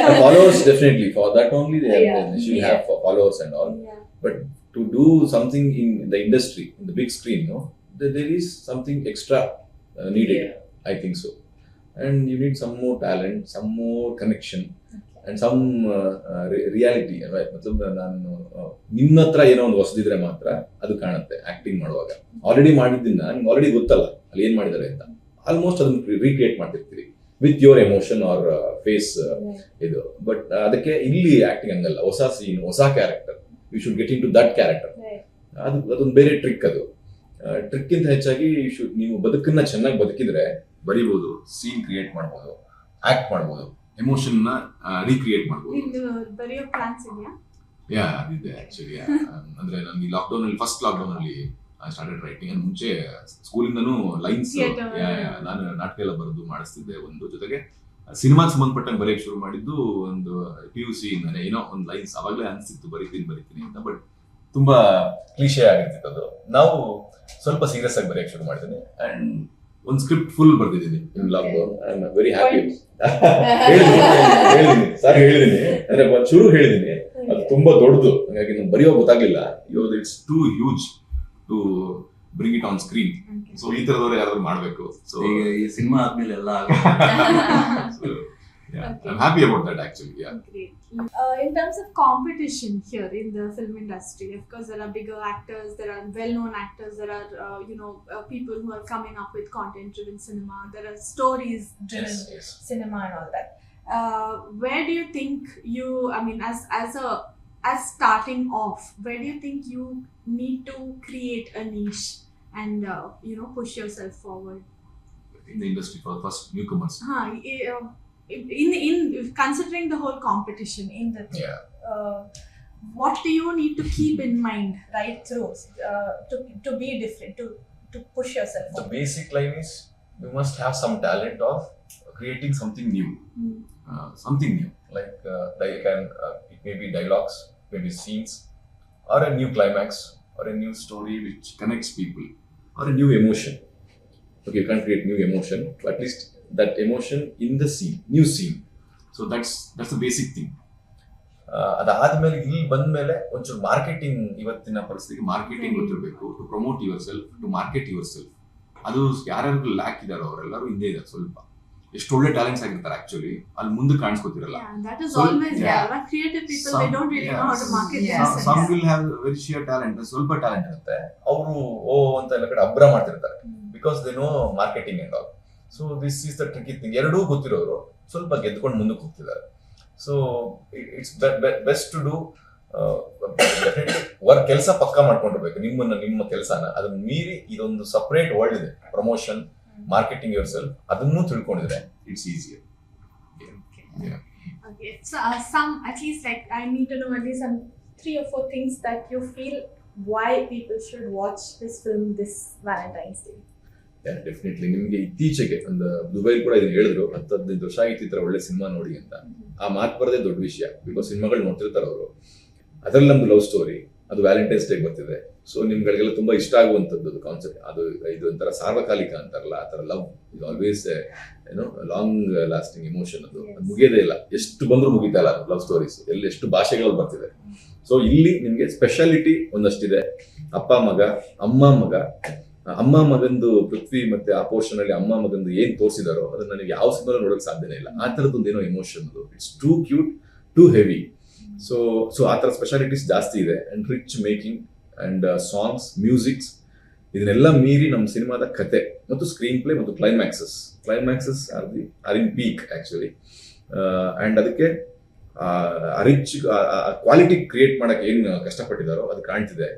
The followers definitely, for that only they have, Yeah. they should have followers and all. Yeah. But to do something in the industry, in the big screen, there is something extra needed. Yeah. I think so. And you need some more talent, some more connection, and some reality. ಮತ್ತೊಂದು ನಾನು ನಿಮ್ಮ ಹತ್ರ ಏನೋ ಒಂದು ಹೊಸದಿದ್ರೆ ಮಾತ್ರ ಅದು ಕಾಣುತ್ತೆ acting ಮಾಡುವಾಗ. ಆಲ್ರೆಡಿ ಮಾಡಿದ್ದನ್ನ ನಿಮ್ಗೆ ಆಲ್ರೆಡಿ ಗೊತ್ತಲ್ಲ ಅಲ್ಲಿ ಏನ್ ಮಾಡಿದ್ದಾರೆ ಅಂತ, ಆಲ್ಮೋಸ್ಟ್ ಅದನ್ನ ರೀಕ್ರಿಯೇಟ್ ಮಾಡ್ತಿರ್ತೀರಿ with your emotion or face ಇದು. ಬಟ್ ಅದಕ್ಕೆ ಇಲ್ಲಿ ಆಕ್ಟಿಂಗ್ ಹಂಗಲ್ಲ, ಹೊಸ ಸೀನ್, ಹೊಸ character, you should get into that character. ಅದೊಂದು ಬೇರೆ ಟ್ರಿಕ್. ಅದು ಟ್ರಿಕ್ಕಿಂತ ಹೆಚ್ಚಾಗಿ ನೀವು ಬದುಕನ್ನ ಚೆನ್ನಾಗಿ ಬದುಕಿದ್ರೆ ಬರಿಬಹುದು, ಸೀನ್ ಕ್ರಿಯೇಟ್ ಮಾಡ್ಬೋದು, ಆಕ್ಟ್ ಮಾಡ್ಬೋದು, ಎಮೋಷನ್ ನ ರೀಕ್ರಿಯೇಟ್ ಮಾಡ್ಬೋದು. ಬರೆಯೋ ಪ್ಲಾನ್ಸ್ ಇದೆಯಾ? ಯಾ ಅದಿದೆ ಆಕ್ಚುಲಿ. ಅಂದ್ರೆ ನಾನು ಲಾಕ್ಡೌನ್ ಅಲ್ಲಿ, ಫಸ್ಟ್ ಲಾಕ್ಡೌನ್ ಅಲ್ಲಿ ಸ್ಟಾರ್ಟೆಡ್ ರೈಟಿಂಗ್. ಅಂಡ್ ಮುಂಚೆ ಸ್ಕೂಲಿಂದನೂ ಲೈನ್ಸ್ ನಾನು ನಾಟಕ ಎಲ್ಲ ಬರೆದು ಮಾಡಿಸ್ತಿದ್ದೆ. ಒಂದು ಜೊತೆಗೆ ಸಿನಿಮಾಗೆ ಸಂಬಂಧಪಟ್ಟಂಗೆ ಬರೆಯಕ್ಕೆ ಶುರು ಮಾಡಿದ್ದು ಒಂದು PUC ಇಂದಾನೆ. ಏನೋ ಒಂದು ಲೈನ್ಸ್ ಅವಾಗಲೇ ಅನ್ಸಿತ್ತು ಬರಿತೀನಿ ಅಂತ, ಬಟ್ ತುಂಬಾ ಕ್ಲೀಶೆ ಆಗಿರ್ತಿತ್ತು ಅದು. ನಾವು ಸ್ವಲ್ಪ ಸೀರಿಯಸ್ ಆಗಿ ಬರೆಯಕ್ಕೆ ಶುರು ಮಾಡಿದ್ದೀನಿ ಅಂಡ್ ಒಂದು ಸ್ಕ್ರಿಪ್ಟ್ ಫುಲ್ ಬರ್ದಿದ್ದೀನಿ in lockdown. I am very happy. ಹೇಳಿದೀನಿ ಅಂದ್ರೆ ಒಂಚೂರು ಹೇಳಿದೀನಿ, ಅದು ತುಂಬಾ ದೊಡ್ಡದು, ಹಾಗಾಗಿ ನಾನು ಬರೆಯೋ ಗೊತ್ತಾಗ್ಲಿಲ್ಲ. It's too huge to bring it on screen. So ಈ ತರದವ್ರು ಯಾರಾದ್ರೂ ಮಾಡ್ಬೇಕು. ಸೊ ಈಗ ಈ ಸಿನಿಮಾ ಆದ್ಮೇಲೆ ಎಲ್ಲ I'm happy about that actually. Yeah. Great. In terms of competition here in the film industry, of course, there are bigger actors, there are well-known actors, there are people who are coming up with content-driven cinema. There are stories-driven Yes. cinema and all that. Where do you think you? I mean, as starting off, where do you think you need to create a niche and push yourself forward? In the industry for the first newcomers. In considering the whole competition in the thing, Yeah. what do you need to keep in mind right through to be different, to push yourself The forward? basic line is you must have some talent of creating something new. Something new, like it may be dialogues, maybe scenes, or a new climax, or a new story which connects people, or a new emotion. Okay, you can't create new emotion, but at least that emotion in the scene, new scene. So that's the basic thing. ಅದಾದ್ಮೇಲೆ ಇಲ್ಲಿ ಬಂದ್ಮೇಲೆ ಒಂಚೂರು marketing, ಇವತ್ತಿನ ಪರಿಸ್ಥಿತಿಗೆ marketing ಗೊತ್ತಿರಬೇಕು. To promote yourself, to market yourself. ಅದು ಯಾರ್ಯಾರು lac ಇದಾರೋ ಅವರೆಲ್ಲರೂ ಹಿಂದೆ ಇದ್ದಾರೆ. ಸ್ವಲ್ಪ ಎಷ್ಟು ಒಳ್ಳೆ ಟ್ಯಾಲೆಂಟ್ಸ್ ಆಗಿರ್ತಾರೆ ಆಕ್ಚುಲಿ, ಅಲ್ಲಿ ಮುಂದೆ ಕಾಣಿಸ್ಕೊತಿರಲ್ಲ. Yeah, that is So, always yeah. there. But creative people, they don't really know how to market themselves. Some will have very sheer talent, ಸ್ವಲ್ಪ ಟ್ಯಾಲೆಂಟ್ ಇರುತ್ತೆ, ಅವರು ಅಂತ ಎಲ್ಲ ಕಡೆ ಅಬ್ರ ಮಾಡ್ತಿರ್ತಾರೆ because they know marketing and all. So this is the tricky thing. ಎರಡೂ ಗೊತ್ತಿರೋರು ಸ್ವಲ್ಪ ಗೆದ್ಕೊಂಡು ಮುಂದಕ್ಕೆ ಹೋಗ್ತಿದ್ದಾರೆ. So it's best to do work. ಕೆಲಸ ಪಕ್ಕ ಮಾಡ್ಕೊಂಡಿರ್ಬೇಕು, ನಿಮ್ಮ ಕೆಲಸನ. ಅದನ್ನ ಮೀರಿ ಇದೊಂದು ಸಪರೇಟ್ ವರ್ಲ್ಡ್ ಇದೆ, ಪ್ರಮೋಷನ್, ಮಾರ್ಕೆಟಿಂಗ್ ಯುವರ್ ಸೆಲ್ಫ್. ಅದನ್ನು ತಿಳ್ಕೊಂಡಿದ್ರೆ it's easier. Okay, so some, at least, like, I need to know at least some 3 or 4 things that you feel why people should watch this film this Valentine's Day. Definitely. ನಿಮ್ಗೆ ಇತ್ತೀಚೆಗೆ ಒಂದು Dubai ಕೂಡ ಇದನ್ನ ಹೇಳಿದ್ರು, 10-15 ವರ್ಷ ಆಗಿತ್ತು ಈ ತರ ಒಳ್ಳೆ ಸಿನಿಮಾ ನೋಡಿ ಅಂತ. ಆ ಮಾತು ಬರದೇ ದೊಡ್ಡ ವಿಷಯ, ಬಿಕಾಸ್ ಸಿನಿಮಾಗಳು ನೋಡ್ತಿರ್ತಾರೆ ಅವರು. ಅದರಲ್ಲಿ ನಮ್ದು ಲವ್ ಸ್ಟೋರಿ, ಅದು ವ್ಯಾಲೆಂಟೈನ್ಸ್ ಡೇ ಬರ್ತಿದೆ. ಸೊ ನಿಮ್ಗಳಿಗೆಲ್ಲ ತುಂಬಾ ಇಷ್ಟ ಆಗುವಂಥದ್ದು ಕಾನ್ಸೆಪ್ಟ್. ಅದು ಇದು ಒಂಥರ ಸಾರ್ವಕಾಲಿಕ ಅಂತಾರಲ್ಲ, ಆ ಥರ ಲವ್ ಇದು ಆಲ್ವೇಸ್ ಏನೋ ಲಾಂಗ್ ಲಾಸ್ಟಿಂಗ್ ಇಮೋಷನ್. ಅದು ಮುಗಿಯೋದೇ ಇಲ್ಲ, ಎಷ್ಟು ಬಂದರೂ ಮುಗಿತಾ ಇಲ್ಲ ಲವ್ ಸ್ಟೋರೀಸ್, ಎಲ್ಲಿ ಎಷ್ಟು ಭಾಷೆಗಳಲ್ಲಿ ಬರ್ತಿದೆ. ಸೊ ಇಲ್ಲಿ ನಿಮ್ಗೆ ಸ್ಪೆಷಾಲಿಟಿ ಒಂದಷ್ಟಿದೆ. ಅಪ್ಪ ಮಗ, ಅಮ್ಮ ಮಗಂದು ಪೃಥ್ವಿ ಮತ್ತೆ ಆ ಪೋರ್ಷನ್ ಅಲ್ಲಿ ಅಮ್ಮ ಮಗಂದು ಏನ್ ತೋರಿಸಿದಾರೋ ಅದನ್ನ ನೀವು ಯಾವ ಸಿನಿಮಾ ನೋಡೋಕೆ ಸಾಧ್ಯನೇ ಇಲ್ಲ. ಆ ತರದೊಂದು ಏನೋ ಎಮೋಷನ್, ಅದು it's too cute, too heavy. So ಆ ತರ ಸ್ಪೆಷಾಲಿಟೀಸ್ ಜಾಸ್ತಿ ಇದೆ. And rich making and songs, musics, ಇದನ್ನೆಲ್ಲ ಮೀರಿ ನಮ್ಮ ಸಿನಿಮಾದ ಕತೆ ಮತ್ತು ಸ್ಕ್ರೀನ್ ಪ್ಲೇ ಮತ್ತು climaxes are in peak actually. And ಅದಕ್ಕೆ ರಿಚ್ ಕ್ವಾಲಿಟಿ ಕ್ರಿಯೇಟ್ ಮಾಡಕ್ಕೆ ಏನ್ ಕಷ್ಟಪಟ್ಟಿದಾರೋ ಅದು ಕಾಣ್ತಿದೆ.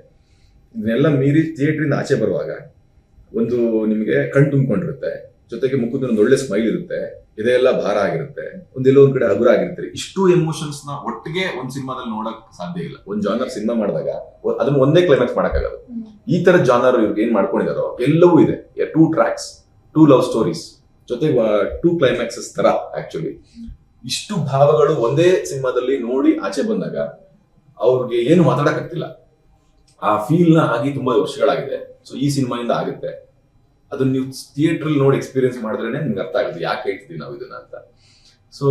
ಇದನ್ನೆಲ್ಲ ಮೀರಿ ಥಿಯೇಟ್ರಿಂದ ಆಚೆ ಬರುವಾಗ ಒಂದು ನಿಮಗೆ ಕಣ್ ತುಂಬಿಕೊಂಡಿರುತ್ತೆ, ಜೊತೆಗೆ ಮುಖದ ಒಂದು ಒಳ್ಳೆ ಸ್ಮೈಲ್ ಇರುತ್ತೆ, ಇದೆಲ್ಲ ಭಾರ ಆಗಿರುತ್ತೆ, ಒಂದೆಲ್ಲೋ ಒಂದ್ ಕಡೆ ಹಗುರ ಆಗಿರುತ್ತೆ. ಇಷ್ಟು ಎಮೋಷನ್ಸ್ ನ ಒಟ್ಟಿಗೆ ಒಂದ್ ಸಿನಿಮಾದಲ್ಲಿ ನೋಡಕ್ ಸಾಧ್ಯ ಇಲ್ಲ. ಒಂದ್ ಜಾನರ್ ಸಿನಿಮಾ ಮಾಡಿದಾಗ ಅದನ್ನ ಒಂದೇ ಕ್ಲೈಮ್ಯಾಕ್ಸ್ ಮಾಡಕ್ಕಾಗಲ್ಲ. ಈ ತರ ಜಾನರ್ ಇವ್ರಿಗೆ ಏನ್ ಮಾಡ್ಕೊಂಡಿದಾರೋ ಎಲ್ಲವೂ ಇದೆ. 2 ಟ್ರ್ಯಾಕ್ಸ್, 2 ಲವ್ ಸ್ಟೋರೀಸ್, ಜೊತೆಗೆ 2 ಕ್ಲೈಮ್ಯಾಕ್ಸಸ್ ತರ ಆಕ್ಚುಲಿ. ಇಷ್ಟು ಭಾವಗಳು ಒಂದೇ ಸಿನಿಮಾದಲ್ಲಿ ನೋಡಿ ಆಚೆ ಬಂದಾಗ ಅವ್ರಿಗೆ ಏನು ಮಾತಾಡಕ್ಕಾಗ್ತಿಲ್ಲ. ಆ ಫೀಲ್ ನ ಆಗಿ ತುಂಬಾ ವರ್ಷಗಳಾಗಿದೆ. ಸೊ ಈ ಸಿನಿಮಾಯಿಂದ ಆಗುತ್ತೆ. ಅದನ್ನ ನೀವು ಥಿಯೇಟರ್ ನೋಡಿ ಎಕ್ಸ್ಪೀರಿಯನ್ಸ್ ಮಾಡಿದ್ರೇನೆ ನಿಮ್ಗೆ ಅರ್ಥ ಆಗುತ್ತೆ ಯಾಕೆ ಹೇಳ್ತಿದ್ವಿ ನಾವು ಇದನ್ನ ಅಂತ. ಸೊ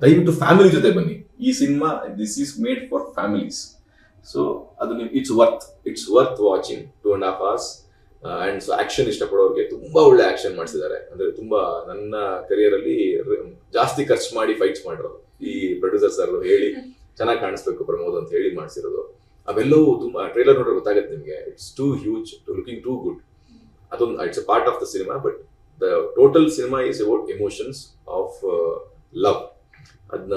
ದಯವಿಟ್ಟು ಫ್ಯಾಮಿಲಿ ಜೊತೆ ಬನ್ನಿ. ಈ cinema this is made for families. So ಅದು ನೀವು it's worth watching 2.5 hours. And so action ಇಷ್ಟಪಡೋರಿಗೆ ತುಂಬಾ ಒಳ್ಳೆ ಆಕ್ಷನ್ ಮಾಡಿಸಿದ್ದಾರೆ. ಅಂದ್ರೆ ತುಂಬಾ ನನ್ನ ಕರಿಯರ್ ಅಲ್ಲಿ ಜಾಸ್ತಿ ಖರ್ಚು ಮಾಡಿ ಫೈಟ್ಸ್ ಮಾಡಿರೋದು ಈ ಪ್ರೊಡ್ಯೂಸರ್ ಸರ್ ಹೇಳಿ ಚೆನ್ನಾಗಿ ಕಾಣಿಸ್ಬೇಕು ಪ್ರಮೋದ್ ಅಂತ ಹೇಳಿ ಮಾಡಿಸಿರೋದು. ಅವೆಲ್ಲವೂ ತುಂಬಾ ಟ್ರೈಲರ್ ನೋಡ್ರೆ ಗೊತ್ತಾಗುತ್ತೆ ನಿಮಗೆ. It's too huge, looking too good. ಅದೊಂದು it's a part of the cinema, but the total cinema is about emotions of love. ಅದನ್ನ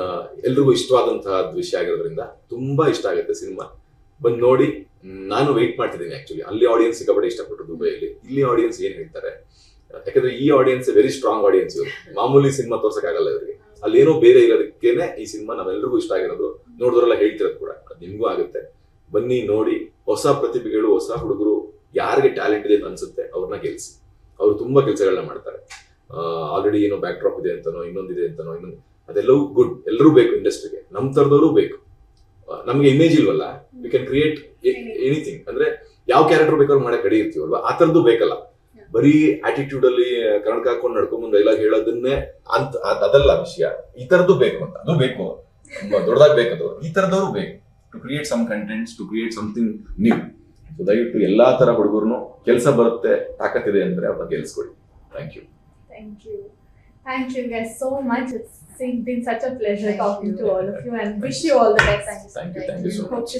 ಎಲ್ರಿಗೂ ಇಷ್ಟವಾದಂತಹ ವಿಷಯ ಆಗಿರೋದ್ರಿಂದ ತುಂಬಾ ಇಷ್ಟ ಆಗುತ್ತೆ ಸಿನಿಮಾ. ಬಂದು ನೋಡಿ. ನಾನು ವೆಯ್ಟ್ ಮಾಡ್ತಿದ್ದೀನಿ ಆಕ್ಚುಲಿ. ಅಲ್ಲಿ ಆಡಿಯನ್ಸ್ ಸಿಕ್ಕಾಪಟ್ಟೆ ಇಷ್ಟಪಟ್ಟು ದುಬೈಯಲ್ಲಿ. ಇಲ್ಲಿ ಆಡಿಯನ್ಸ್ ಏನ್ ಹೇಳ್ತಾರೆ, ಯಾಕಂದ್ರೆ ಈ ಆಡಿಯನ್ಸ್ ವೆರಿ ಸ್ಟ್ರಾಂಗ್ ಆಡಿಯನ್ಸ್. ಇವರು ಮಾಮೂಲಿ ಸಿನಿಮಾ ತೋರ್ಸಕ್ಕಾಗಲ್ಲ ಇವರಿಗೆ. ಅಲ್ಲೇನೋ ಬೇರೆ ಇರೋದಕ್ಕೇನೆ ಈ ಸಿನಿಮಾ ನಾವೆಲ್ಲರಿಗೂ ಇಷ್ಟ ಆಗಿರೋದು. ನೋಡಿದ್ರೆಲ್ಲ ಹೇಳ್ತಿರೋದು ಕೂಡ ಅದು ನಿಮ್ಗೂ ಆಗುತ್ತೆ. ಬನ್ನಿ ನೋಡಿ. ಹೊಸ ಪ್ರತಿಭೆಗಳು, ಹೊಸ ಹುಡುಗರು, ಯಾರಿಗೆ ಟ್ಯಾಲೆಂಟ್ ಇದೆ ಅಂತ ಅನ್ಸುತ್ತೆ ಅವ್ರನ್ನ ಗೆಲ್ಸಿ. ಅವ್ರು ತುಂಬಾ ಕೆಲಸಗಳನ್ನ ಮಾಡ್ತಾರೆ. ಆಲ್ರೆಡಿ ಏನೋ ಬ್ಯಾಕ್ ಡ್ರಾಪ್ ಇದೆ ಅಂತನೋ, ಇನ್ನೊಂದಿದೆ ಅಂತನೋ, ಅದೆಲ್ಲವೂ ಗುಡ್. ಎಲ್ಲರೂ ಬೇಕು ಇಂಡಸ್ಟ್ರಿಗೆ. ನಮ್ ತರದವರು ಬೇಕು. ನಮ್ಗೆ ಇಮೇಜ್ ಇಲ್ವಲ್ಲ, ವಿ ಕ್ಯಾನ್ ಕ್ರಿಯೇಟ್ ಎನಿಥಿಂಗ್. ಅಂದ್ರೆ ಯಾವ ಕ್ಯಾರೆಕ್ಟರ್ ಬೇಕಾದ್ರೂ ಮಾಡಕ್ ರೆಡಿ ಇರ್ತೀವಲ್ವಾ, ಆ ತರದ್ದು ಬೇಕಲ್ಲ. ಬರೀ ಆಟಿಟ್ಯೂಡ್ ಅಲ್ಲಿ ಕನ್ನಡಕ ಹಾಕೊಂಡು ನಡ್ಕೊಂಡ್ ಡೈಲಾಗ್ ಹೇಳೋದನ್ನೇ ಅಂತ ಅದಲ್ಲ ವಿಷಯ. ಈ ತರದ್ದು ಬೇಕು ಅಂತ. ಅದು ಬೇಕು, ತುಂಬಾ ದೊಡ್ಡದಾಗಿ ಬೇಕದು. ಈ ತರದವರು ಬೇಕು to create some contents, to create something new. So ದಯವಿಟ್ಟು ಎಲ್ಲಾ ತರ ಹುಡುಗರು ಕೆಲಸ ಬರುತ್ತೆ, ತಾಕತ್ತಿದೆ ಅಂದ್ರೆ ಅವ್ರನ್ನ ಗೆಲ್ಸ್ಕೊಡಿ. Thank you. Thank you guys so much. It's been such a pleasure talking to all of you and wish you all the best. Thank you so much. Hope to